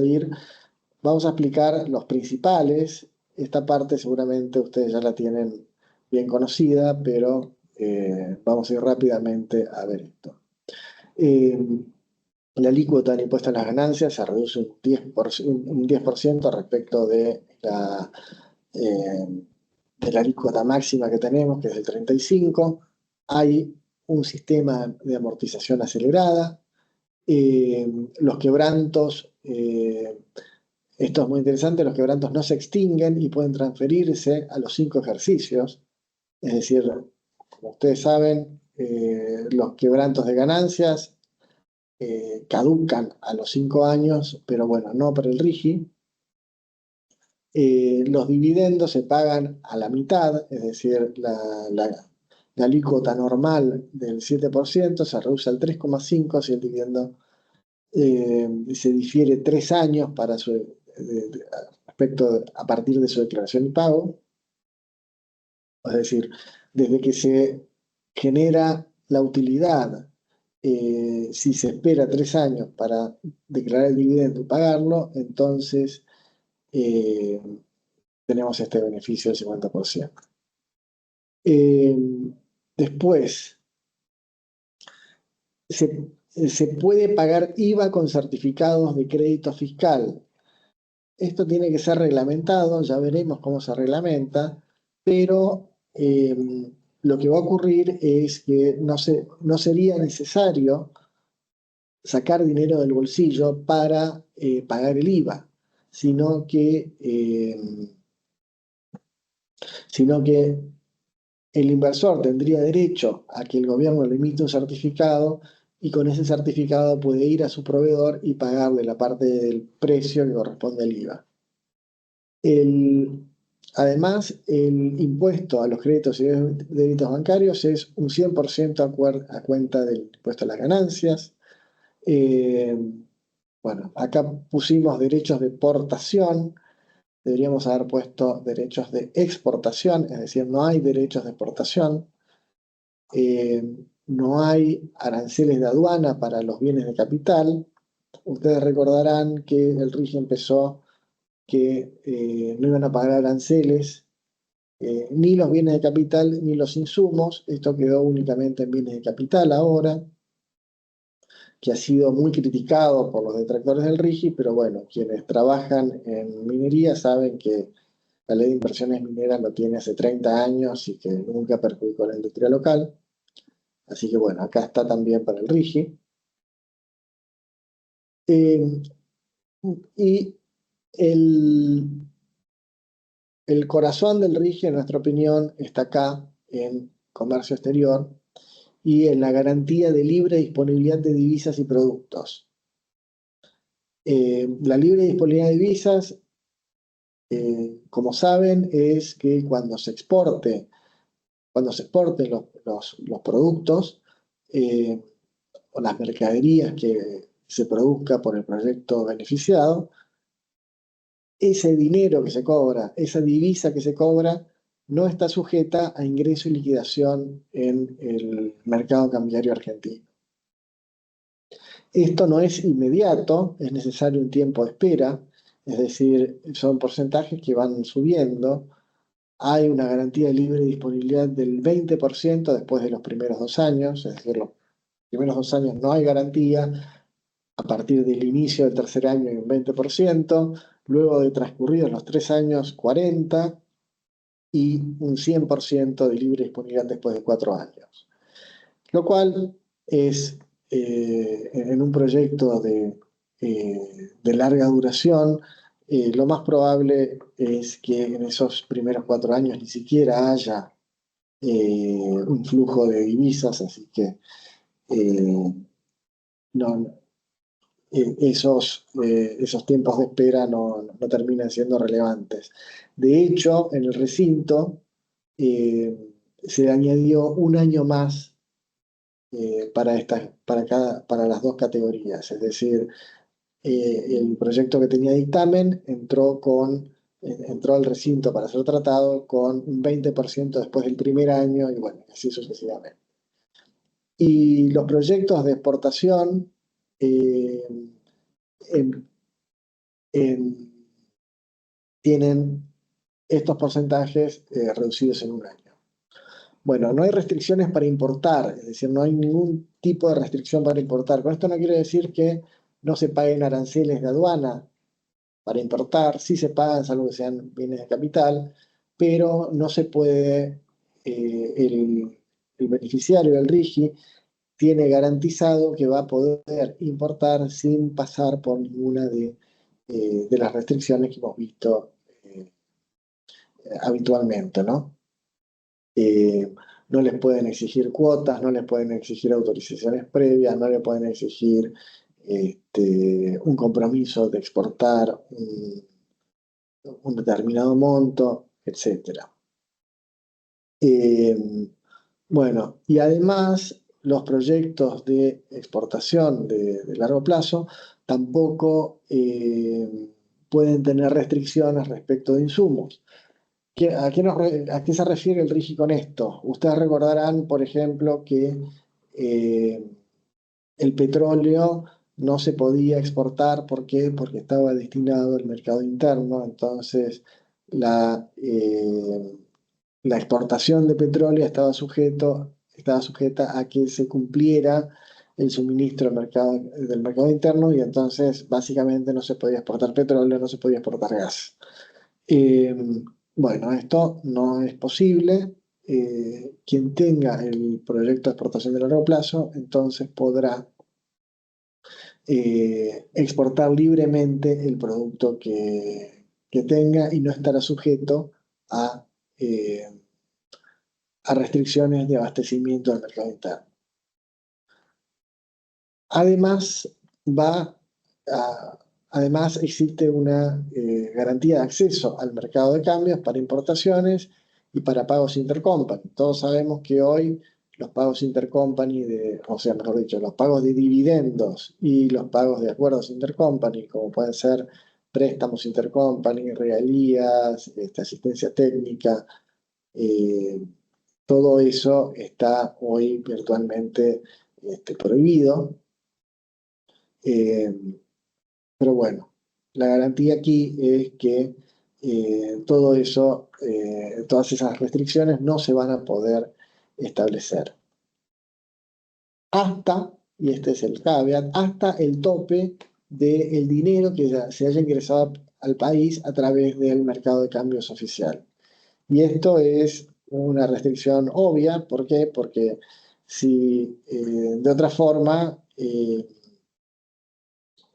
explicar los principales. Esta parte seguramente ustedes ya la tienen bien conocida, pero vamos a ir rápidamente a ver esto. La alícuota del impuesto a las ganancias se reduce un 10% respecto de de la alícuota máxima que tenemos, que es el 35%. Hay un sistema de amortización acelerada. Los quebrantos, esto es muy interesante, los quebrantos no se extinguen y pueden transferirse a los 5 ejercicios. Es decir, como ustedes saben, los quebrantos de ganancias caducan a los 5 años, pero bueno, no para el RIGI. Los dividendos se pagan a la mitad, es decir, la alícuota normal del 7% se reduce al 3,5% si el dividendo se difiere 3 años para a partir de su declaración y pago. Es decir, desde que se genera la utilidad, si se espera 3 años para declarar el dividendo y pagarlo, entonces tenemos este beneficio del 50%. Después, se puede pagar IVA con certificados de crédito fiscal. Esto tiene que ser reglamentado, ya veremos cómo se reglamenta, pero lo que va a ocurrir es que no sería necesario sacar dinero del bolsillo para pagar el IVA, sino que el inversor tendría derecho a que el gobierno le emita un certificado y con ese certificado puede ir a su proveedor y pagarle la parte del precio que corresponde al IVA. Además, el impuesto a los créditos y débitos bancarios es un 100% a cuenta del impuesto a las ganancias. Bueno, acá pusimos derechos de portación. Deberíamos haber puesto derechos de exportación, es decir, no hay derechos de exportación. No hay aranceles de aduana para los bienes de capital. Ustedes recordarán que el RIGI empezó que no iban a pagar aranceles ni los bienes de capital ni los insumos. Esto quedó únicamente en bienes de capital ahora, que ha sido muy criticado por los detractores del RIGI, pero bueno, quienes trabajan en minería saben que la ley de inversiones mineras lo tiene hace 30 años y que nunca perjudicó a la industria local. Así que bueno, acá está también para el RIGI. Y el corazón del RIGI, en nuestra opinión, está acá en comercio exterior y en la garantía de libre disponibilidad de divisas y productos. La libre disponibilidad de divisas, como saben, es que cuando se exporten los productos o las mercaderías que se produzca por el proyecto beneficiado, ese dinero que se cobra, esa divisa que se cobra, no está sujeta a ingreso y liquidación en el mercado cambiario argentino. Esto no es inmediato, es necesario un tiempo de espera, es decir, son porcentajes que van subiendo. Hay una garantía de libre disponibilidad del 20% después de los primeros 2 años, es decir, los primeros 2 años no hay garantía. A partir del inicio del tercer año hay un 20%, luego de transcurridos los 3 años 40% y un 100% de libre disponibilidad después de 4 años. Lo cual es, en un proyecto de larga duración, lo más probable es que en esos primeros 4 años ni siquiera haya un flujo de divisas, así que esos tiempos de espera no terminan siendo relevantes. De hecho, en el recinto se añadió un año más para las 2 categorías. Es decir, el proyecto que tenía dictamen entró al recinto para ser tratado con un 20% después del primer año y bueno, así sucesivamente. Y los proyectos de exportación tienen estos porcentajes reducidos en un año. Bueno, no hay restricciones para importar, es decir, no hay ningún tipo de restricción para importar. Con esto no quiere decir que no se paguen aranceles de aduana para importar, sí se pagan, salvo que sean bienes de capital. pero no se puede, el beneficiario del RIGI tiene garantizado que va a poder importar sin pasar por ninguna de las restricciones que hemos visto habitualmente, ¿no? No les pueden exigir cuotas, no les pueden exigir autorizaciones previas, no les pueden exigir un compromiso de exportar un determinado monto, etc. Bueno, y además los proyectos de exportación de largo plazo tampoco pueden tener restricciones respecto de insumos. ¿A qué se refiere el RIGI con esto? Ustedes recordarán, por ejemplo, que el petróleo no se podía exportar. ¿Por qué? Porque estaba destinado al mercado interno. Entonces, la exportación de petróleo estaba sujeta a que se cumpliera el suministro del mercado interno, y entonces básicamente no se podía exportar petróleo, no se podía exportar gas. Bueno, esto no es posible. Quien tenga el proyecto de exportación de largo plazo, entonces podrá exportar libremente el producto que tenga y no estará sujeto a, a restricciones de abastecimiento del mercado interno. Además, además existe una garantía de acceso al mercado de cambios para importaciones y para pagos intercompany. Todos sabemos que hoy los pagos intercompany, mejor dicho, los pagos de dividendos y los pagos de acuerdos intercompany, como pueden ser préstamos intercompany, regalías, asistencia técnica, todo eso está hoy virtualmente prohibido. Pero bueno, la garantía aquí es que todo eso, todas esas restricciones no se van a poder establecer. Hasta, y este es el caveat, hasta el tope del dinero que se haya ingresado al país a través del mercado de cambios oficial. Y esto es una restricción obvia. ¿Por qué? Porque si de otra forma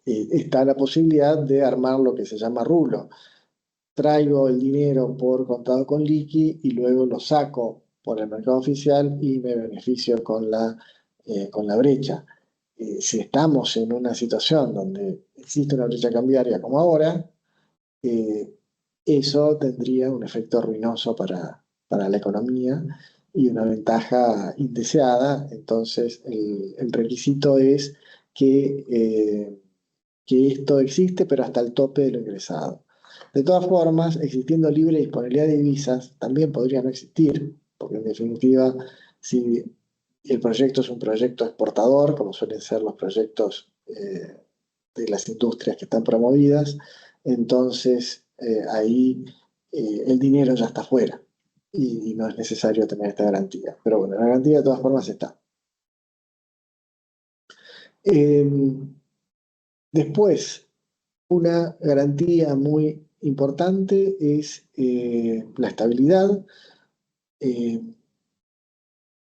está la posibilidad de armar lo que se llama rulo. Traigo el dinero por contado con liqui y luego lo saco por el mercado oficial y me beneficio con la brecha. Si estamos en una situación donde existe una brecha cambiaria como ahora, eso tendría un efecto ruinoso para la economía y una ventaja indeseada. Entonces, el requisito es que esto existe, pero hasta el tope de lo ingresado. De todas formas, existiendo libre disponibilidad de divisas, también podría no existir, porque en definitiva, si el proyecto es un proyecto exportador, como suelen ser los proyectos de las industrias que están promovidas, entonces ahí el dinero ya está fuera y no es necesario tener esta garantía. Pero bueno, la garantía de todas formas está. Después, una garantía muy importante es la estabilidad.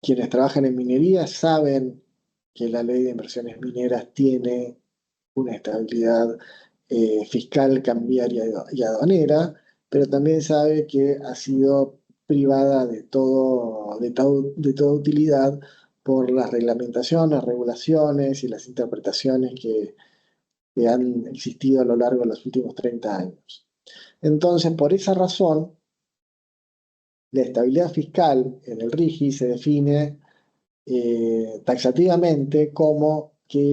Quienes trabajan en minería saben que la ley de inversiones mineras tiene una estabilidad fiscal, cambiaria y aduanera, pero también sabe que ha sido privada de toda utilidad por las reglamentaciones, regulaciones y las interpretaciones que han existido a lo largo de los últimos 30 años. Entonces, por esa razón, la estabilidad fiscal en el RIGI se define taxativamente como que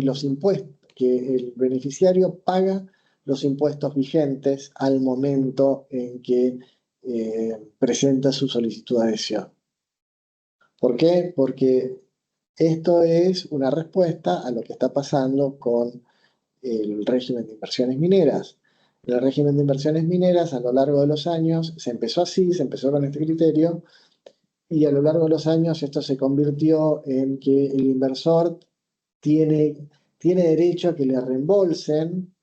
que el beneficiario paga los impuestos vigentes al momento en que presenta su solicitud de adhesión. ¿Por qué? Porque esto es una respuesta a lo que está pasando con el régimen de inversiones mineras. En el régimen de inversiones mineras, a lo largo de los años, se empezó con este criterio, y a lo largo de los años esto se convirtió en que el inversor tiene derecho a que le reembolsen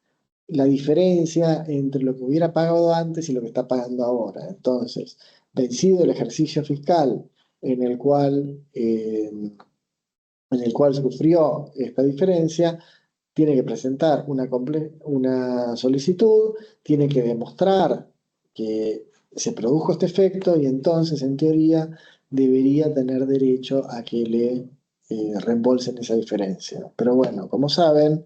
la diferencia entre lo que hubiera pagado antes y lo que está pagando ahora. Entonces, vencido el ejercicio fiscal en el cual sufrió esta diferencia, tiene que presentar una solicitud, tiene que demostrar que se produjo este efecto y entonces, en teoría, debería tener derecho a que le reembolsen esa diferencia. Pero bueno, como saben,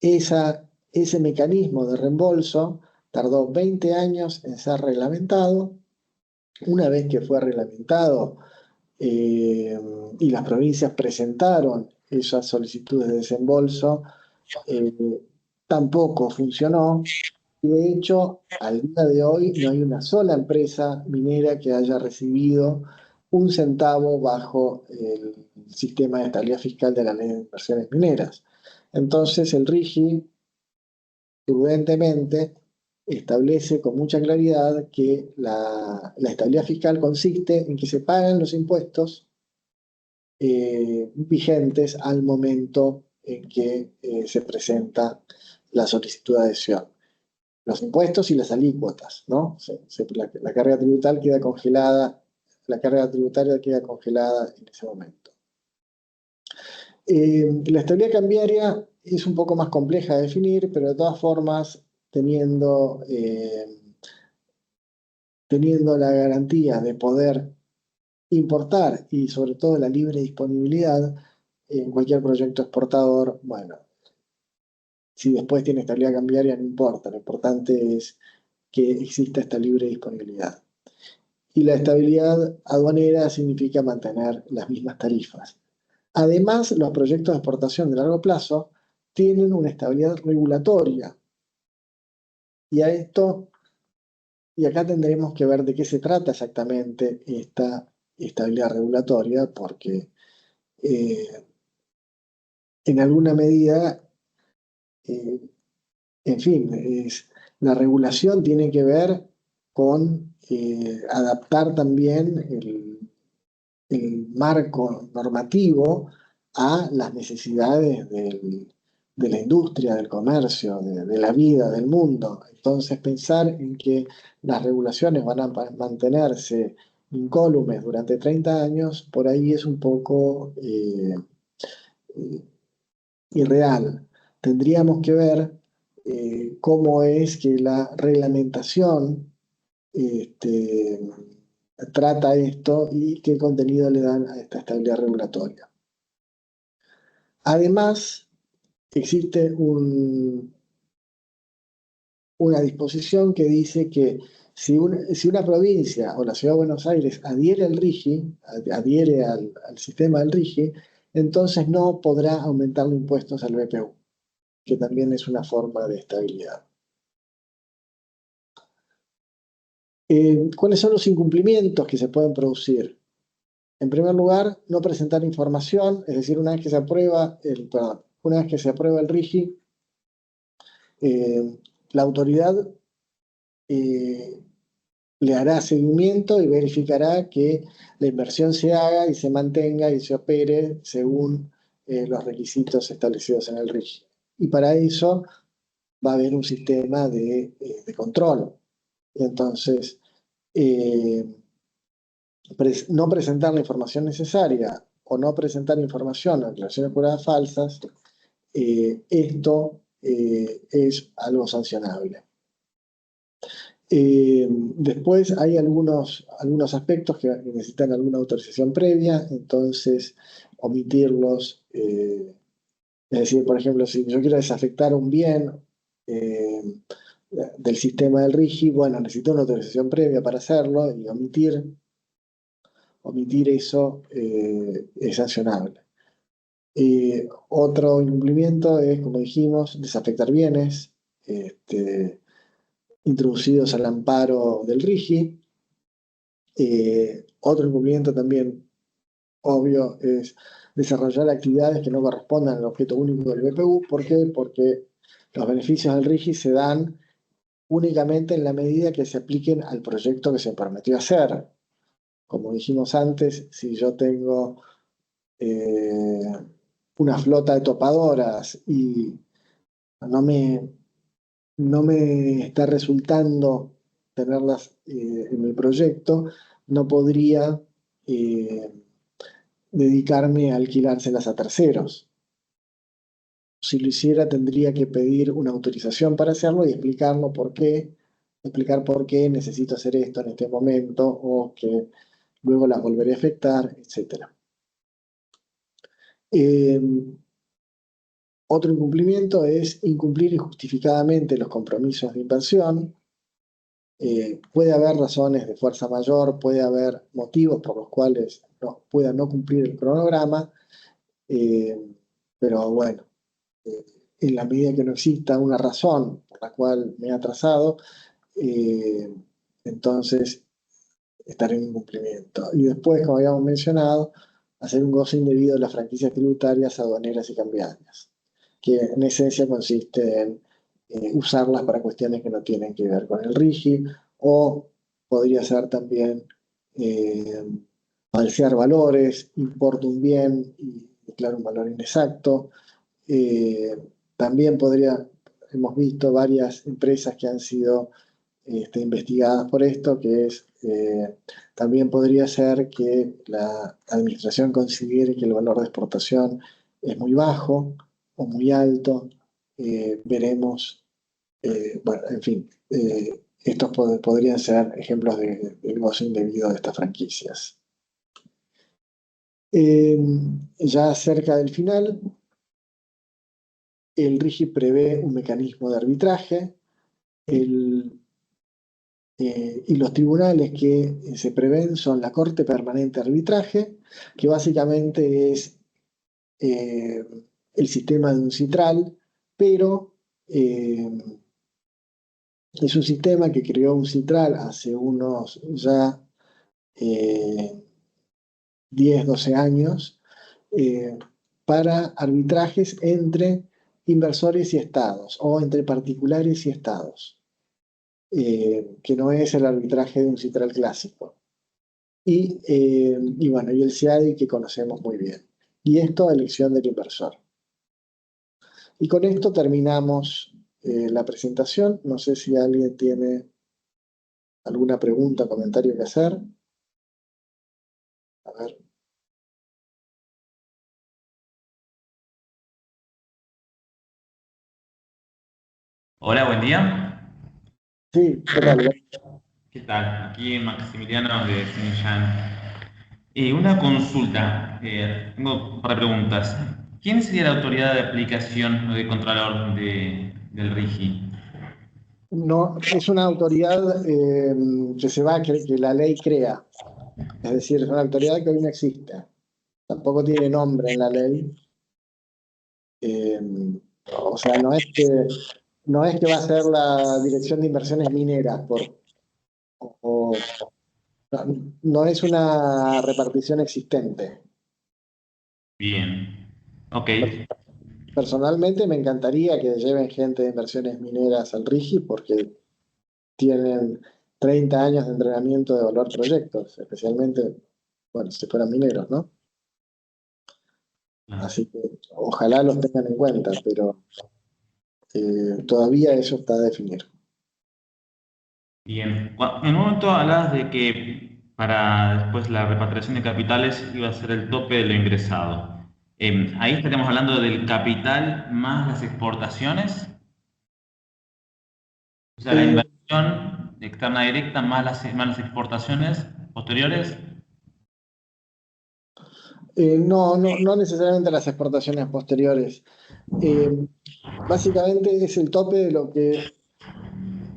ese mecanismo de reembolso tardó 20 años en ser reglamentado. Una vez que fue reglamentado, y las provincias presentaron esas solicitudes de desembolso, eh, tampoco funcionó. Y de hecho, al día de hoy no hay una sola empresa minera que haya recibido un centavo bajo el sistema de estabilidad fiscal de la Ley de Inversiones Mineras. Entonces, el RIGI prudentemente establece con mucha claridad que la estabilidad fiscal consiste en que se pagan los impuestos vigentes al momento en que se presenta la solicitud de adhesión. Los impuestos y las alícuotas, ¿no? La carga tributaria queda congelada, la carga tributaria queda congelada en ese momento. La estabilidad cambiaria es un poco más compleja de definir, pero de todas formas, teniendo la garantía de poder importar y sobre todo la libre disponibilidad en cualquier proyecto exportador, bueno, si después tiene estabilidad cambiaria no importa, lo importante es que exista esta libre disponibilidad. Y la estabilidad aduanera significa mantener las mismas tarifas. Además, los proyectos de exportación de largo plazo tienen una estabilidad regulatoria. Y acá tendremos que ver de qué se trata exactamente esta estabilidad regulatoria, porque en alguna medida, en fin, la regulación tiene que ver con adaptar también el marco normativo a las necesidades de la industria, del comercio, de la vida, del mundo. Entonces, pensar en que las regulaciones van a mantenerse incólumes durante 30 años, por ahí es un poco irreal. Tendríamos que ver cómo es que la reglamentación trata esto y qué contenido le dan a esta estabilidad regulatoria. Además, existe una disposición que dice que si una provincia o la Ciudad de Buenos Aires adhiere al RIGI, adhiere al sistema del RIGI, entonces no podrá aumentar los impuestos al BPU, que también es una forma de estabilidad. ¿Cuáles son los incumplimientos que se pueden producir? En primer lugar, no presentar información, es decir, una vez que se aprueba el RIGI, la autoridad le hará seguimiento y verificará que la inversión se haga y se mantenga y se opere según los requisitos establecidos en el RIGI. Y para eso va a haber un sistema de control. Entonces, no presentar la información necesaria o no presentar información en declaraciones juradas falsas, esto es algo sancionable. Después hay algunos aspectos que necesitan alguna autorización previa, entonces omitirlos. Es decir, por ejemplo, si yo quiero desafectar un bien del sistema del RIGI, bueno, necesito una autorización previa para hacerlo y omitir eso es sancionable. Otro incumplimiento es, como dijimos, desafectar bienes introducidos al amparo del RIGI. Otro incumplimiento también obvio es desarrollar actividades que no correspondan al objeto único del BPU. ¿Por qué? Porque los beneficios del RIGI se dan únicamente en la medida que se apliquen al proyecto que se prometió hacer. Como dijimos antes, si yo tengo una flota de topadoras y no me está resultando tenerlas en el proyecto, no podría dedicarme a alquilárselas a terceros. Si lo hiciera, tendría que pedir una autorización para hacerlo y explicar por qué necesito hacer esto en este momento o que luego las volveré a afectar, etc. Otro incumplimiento es incumplir injustificadamente los compromisos de inversión. Puede haber razones de fuerza mayor, puede haber motivos por los cuales pueda no cumplir el cronograma, pero bueno, en la medida que no exista una razón por la cual me he atrasado, entonces estaré en incumplimiento. Y después, como habíamos mencionado, hacer un goce indebido de las franquicias tributarias, aduaneras y cambiarias, que en esencia consiste en usarlas para cuestiones que no tienen que ver con el RIGI, o podría ser también falsear valores, importo un bien y declaro un valor inexacto. También hemos visto varias empresas que han sido investigadas por esto, que es, también podría ser que la administración considere que el valor de exportación es muy bajo o muy alto. Veremos, bueno, en fin, estos podrían ser ejemplos del goce indebido de estas franquicias. Ya cerca del final, el RIGI prevé un mecanismo de arbitraje. Y los tribunales que se prevén son la Corte Permanente de Arbitraje, que básicamente es el sistema de un citral, pero es un sistema que creó un citral hace unos ya 10, 12 años, para arbitrajes entre inversores y estados, o entre particulares y estados. Que no es el arbitraje de un citral clásico. Y bueno, y el CIADI que conocemos muy bien. Y esto a elección del inversor. Y con esto terminamos la presentación. No sé si alguien tiene alguna pregunta o comentario que hacer. A ver. Hola, buen día. Sí, ¿qué tal? ¿Qué tal? Aquí Maximiliano de Xinjiang. Una consulta, tengo un par de preguntas. ¿Quién sería la autoridad de aplicación o de contralor del RIGI? No, es una autoridad que la ley crea. Es decir, es una autoridad que hoy no existe. Tampoco tiene nombre en la ley. O sea, no es que va a ser la Dirección de Inversiones Mineras, no es una repartición existente. Bien, ok. Personalmente me encantaría que lleven gente de inversiones mineras al RIGI porque tienen 30 años de entrenamiento de evaluar proyectos, especialmente, bueno, si fueran mineros, ¿no? Así que ojalá los tengan en cuenta, pero todavía eso está a definir. Bien. En un momento hablabas de que para después la repatriación de capitales iba a ser el tope de lo ingresado. Ahí estaríamos hablando del capital más las exportaciones. O sea, la Eh, inversión externa directa más las exportaciones posteriores. no necesariamente las exportaciones posteriores. Básicamente es el tope de lo que,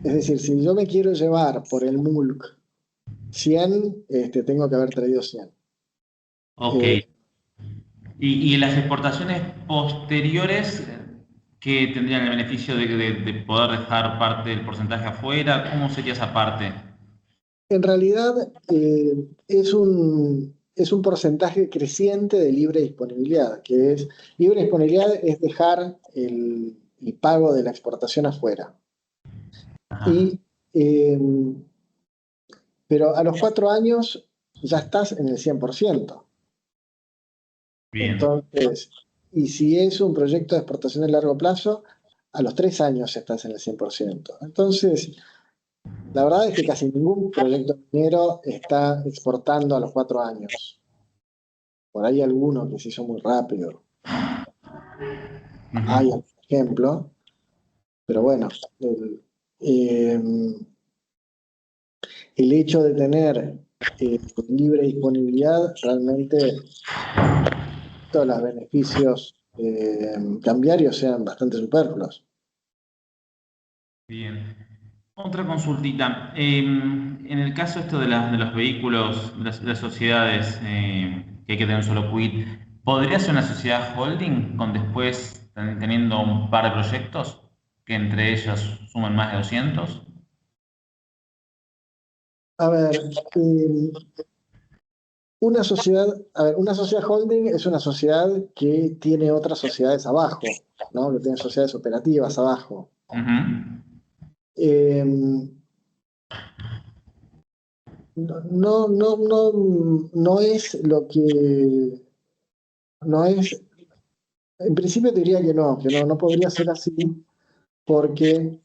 es decir, si yo me quiero llevar por el MULC 100, tengo que haber traído 100. Ok. Y las exportaciones posteriores que tendrían el beneficio de poder dejar parte del porcentaje afuera, ¿cómo sería esa parte? En realidad es un porcentaje creciente de libre disponibilidad, que es, libre disponibilidad es dejar el pago de la exportación afuera. Ajá. Eh, pero a los 4 años ya estás en el 100%. Bien. Entonces, y si es un proyecto de exportación de largo plazo, a los 3 años estás en el 100%. Entonces, la verdad es que casi ningún proyecto minero está exportando a los 4 años. Por ahí alguno que se hizo muy rápido. Hay un ejemplo, pero bueno, el hecho de tener libre disponibilidad realmente todos los beneficios cambiarios sean bastante superfluos. Bien. Otra consultita. En el caso esto de los vehículos, de las sociedades, que hay que tener un solo quit, ¿podría ser una sociedad holding con después teniendo un par de proyectos que entre ellas suman más de 200? A ver, una sociedad holding es una sociedad que tiene otras sociedades abajo, ¿no? Que tiene sociedades operativas abajo. No es lo que... No es... En principio te diría que no podría ser así, porque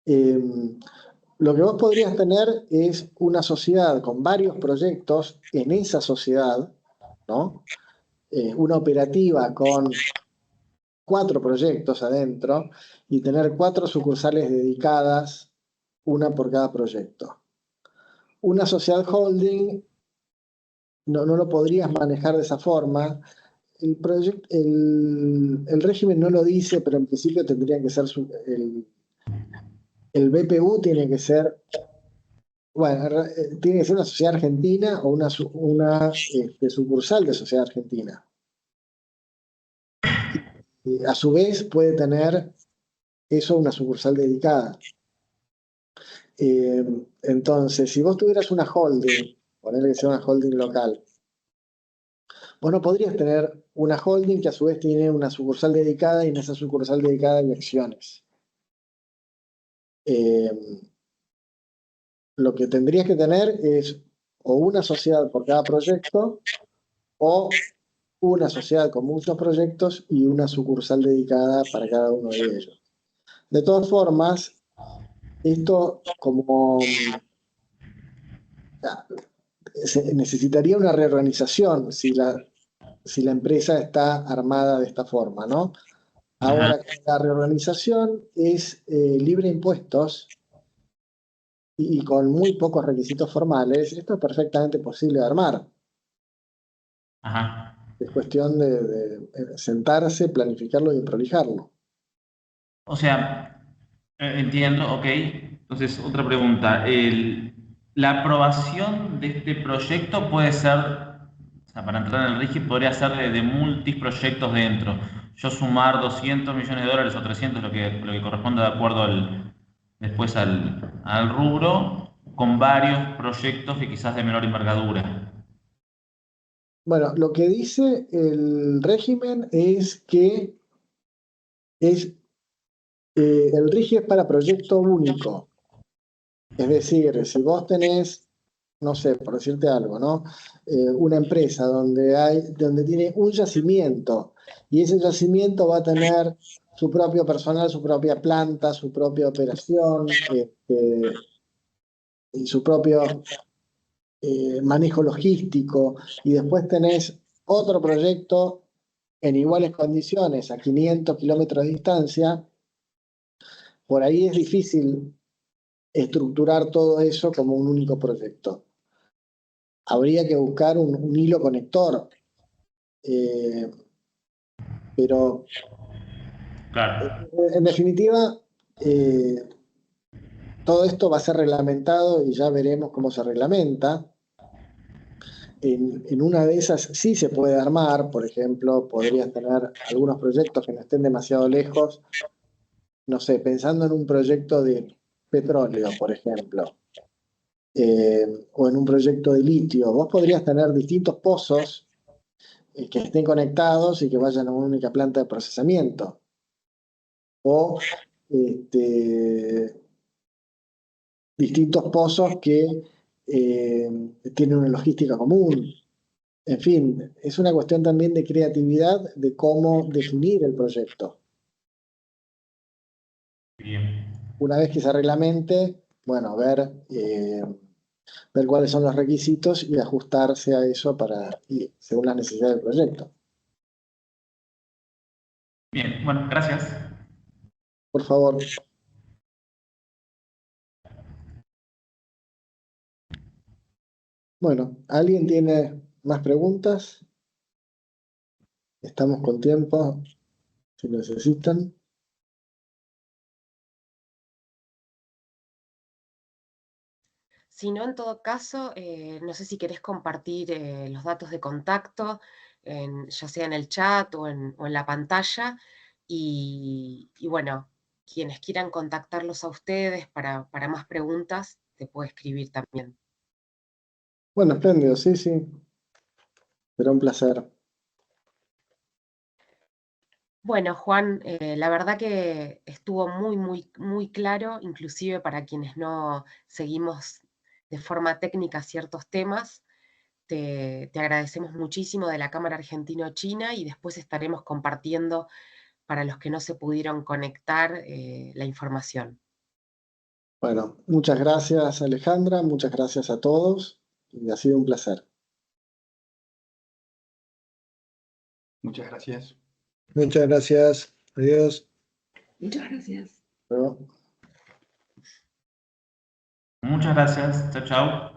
lo que vos podrías tener es una sociedad con varios proyectos en esa sociedad, ¿no? Una operativa con 4 proyectos adentro y tener 4 sucursales dedicadas, una por cada proyecto. Una sociedad holding no lo podrías manejar de esa forma. El régimen no lo dice, pero en principio tendría que ser el BPU tiene que ser, bueno, tiene que ser una sociedad argentina o una sucursal de sociedad argentina. Y a su vez puede tener eso una sucursal dedicada. Entonces, si vos tuvieras una holding, ponerle que sea una holding local, vos no podrías tener una holding que a su vez tiene una sucursal dedicada y en esa sucursal dedicada hay acciones. Lo que tendrías que tener es o una sociedad por cada proyecto o una sociedad con muchos proyectos y una sucursal dedicada para cada uno de ellos. De todas formas, esto como se necesitaría una reorganización si la empresa está armada de esta forma, ¿no? Ahora, la reorganización es libre de impuestos y con muy pocos requisitos formales, esto es perfectamente posible de armar. Es cuestión de sentarse, planificarlo y prolijarlo. O sea, entiendo, ok. Entonces, otra pregunta. ¿La aprobación de este proyecto puede ser, o sea, para entrar en el RIGI, podría ser de multiproyectos dentro? Yo sumar 200 millones de dólares o 300, lo que corresponda de acuerdo después al rubro, con varios proyectos que quizás de menor envergadura. Bueno, lo que dice el régimen es que el RIGI es para proyecto único. Es decir, si vos tenés, no sé, por decirte algo, ¿no? Una empresa donde tiene un yacimiento y ese yacimiento va a tener su propio personal, su propia planta, su propia operación, y su propio manejo logístico, y después tenés otro proyecto en iguales condiciones a 500 kilómetros de distancia, por ahí es difícil estructurar todo eso como un único proyecto. Habría que buscar un hilo conector, pero Claro. en definitiva, todo esto va a ser reglamentado y ya veremos cómo se reglamenta. En una de esas sí se puede armar, por ejemplo, podrías tener algunos proyectos que no estén demasiado lejos, no sé, pensando en un proyecto de petróleo, por ejemplo, o en un proyecto de litio, vos podrías tener distintos pozos que estén conectados y que vayan a una única planta de procesamiento. O distintos pozos que tienen una logística común. En fin, es una cuestión también de creatividad de cómo definir el proyecto. Bien. Una vez que se reglamente, bueno, ver cuáles son los requisitos y ajustarse a eso según las necesidades del proyecto. Bien, bueno, gracias. Por favor. Bueno, ¿alguien tiene más preguntas? Estamos con tiempo, si necesitan. Si no, en todo caso, no sé si querés compartir los datos de contacto, ya sea en el chat o en la pantalla, y bueno, quienes quieran contactarlos a ustedes para más preguntas, te puedo escribir también. Bueno, espléndido, sí, sí. Será un placer. Bueno, Juan, la verdad que estuvo muy claro, inclusive para quienes no seguimos de forma técnica ciertos temas. Te agradecemos muchísimo de la Cámara Argentino-China y después estaremos compartiendo para los que no se pudieron conectar la información. Bueno, muchas gracias, Alejandra, muchas gracias a todos y ha sido un placer. Muchas gracias. Muchas gracias. Adiós. Muchas gracias. Hasta luego. Muchas gracias. Chao, chao.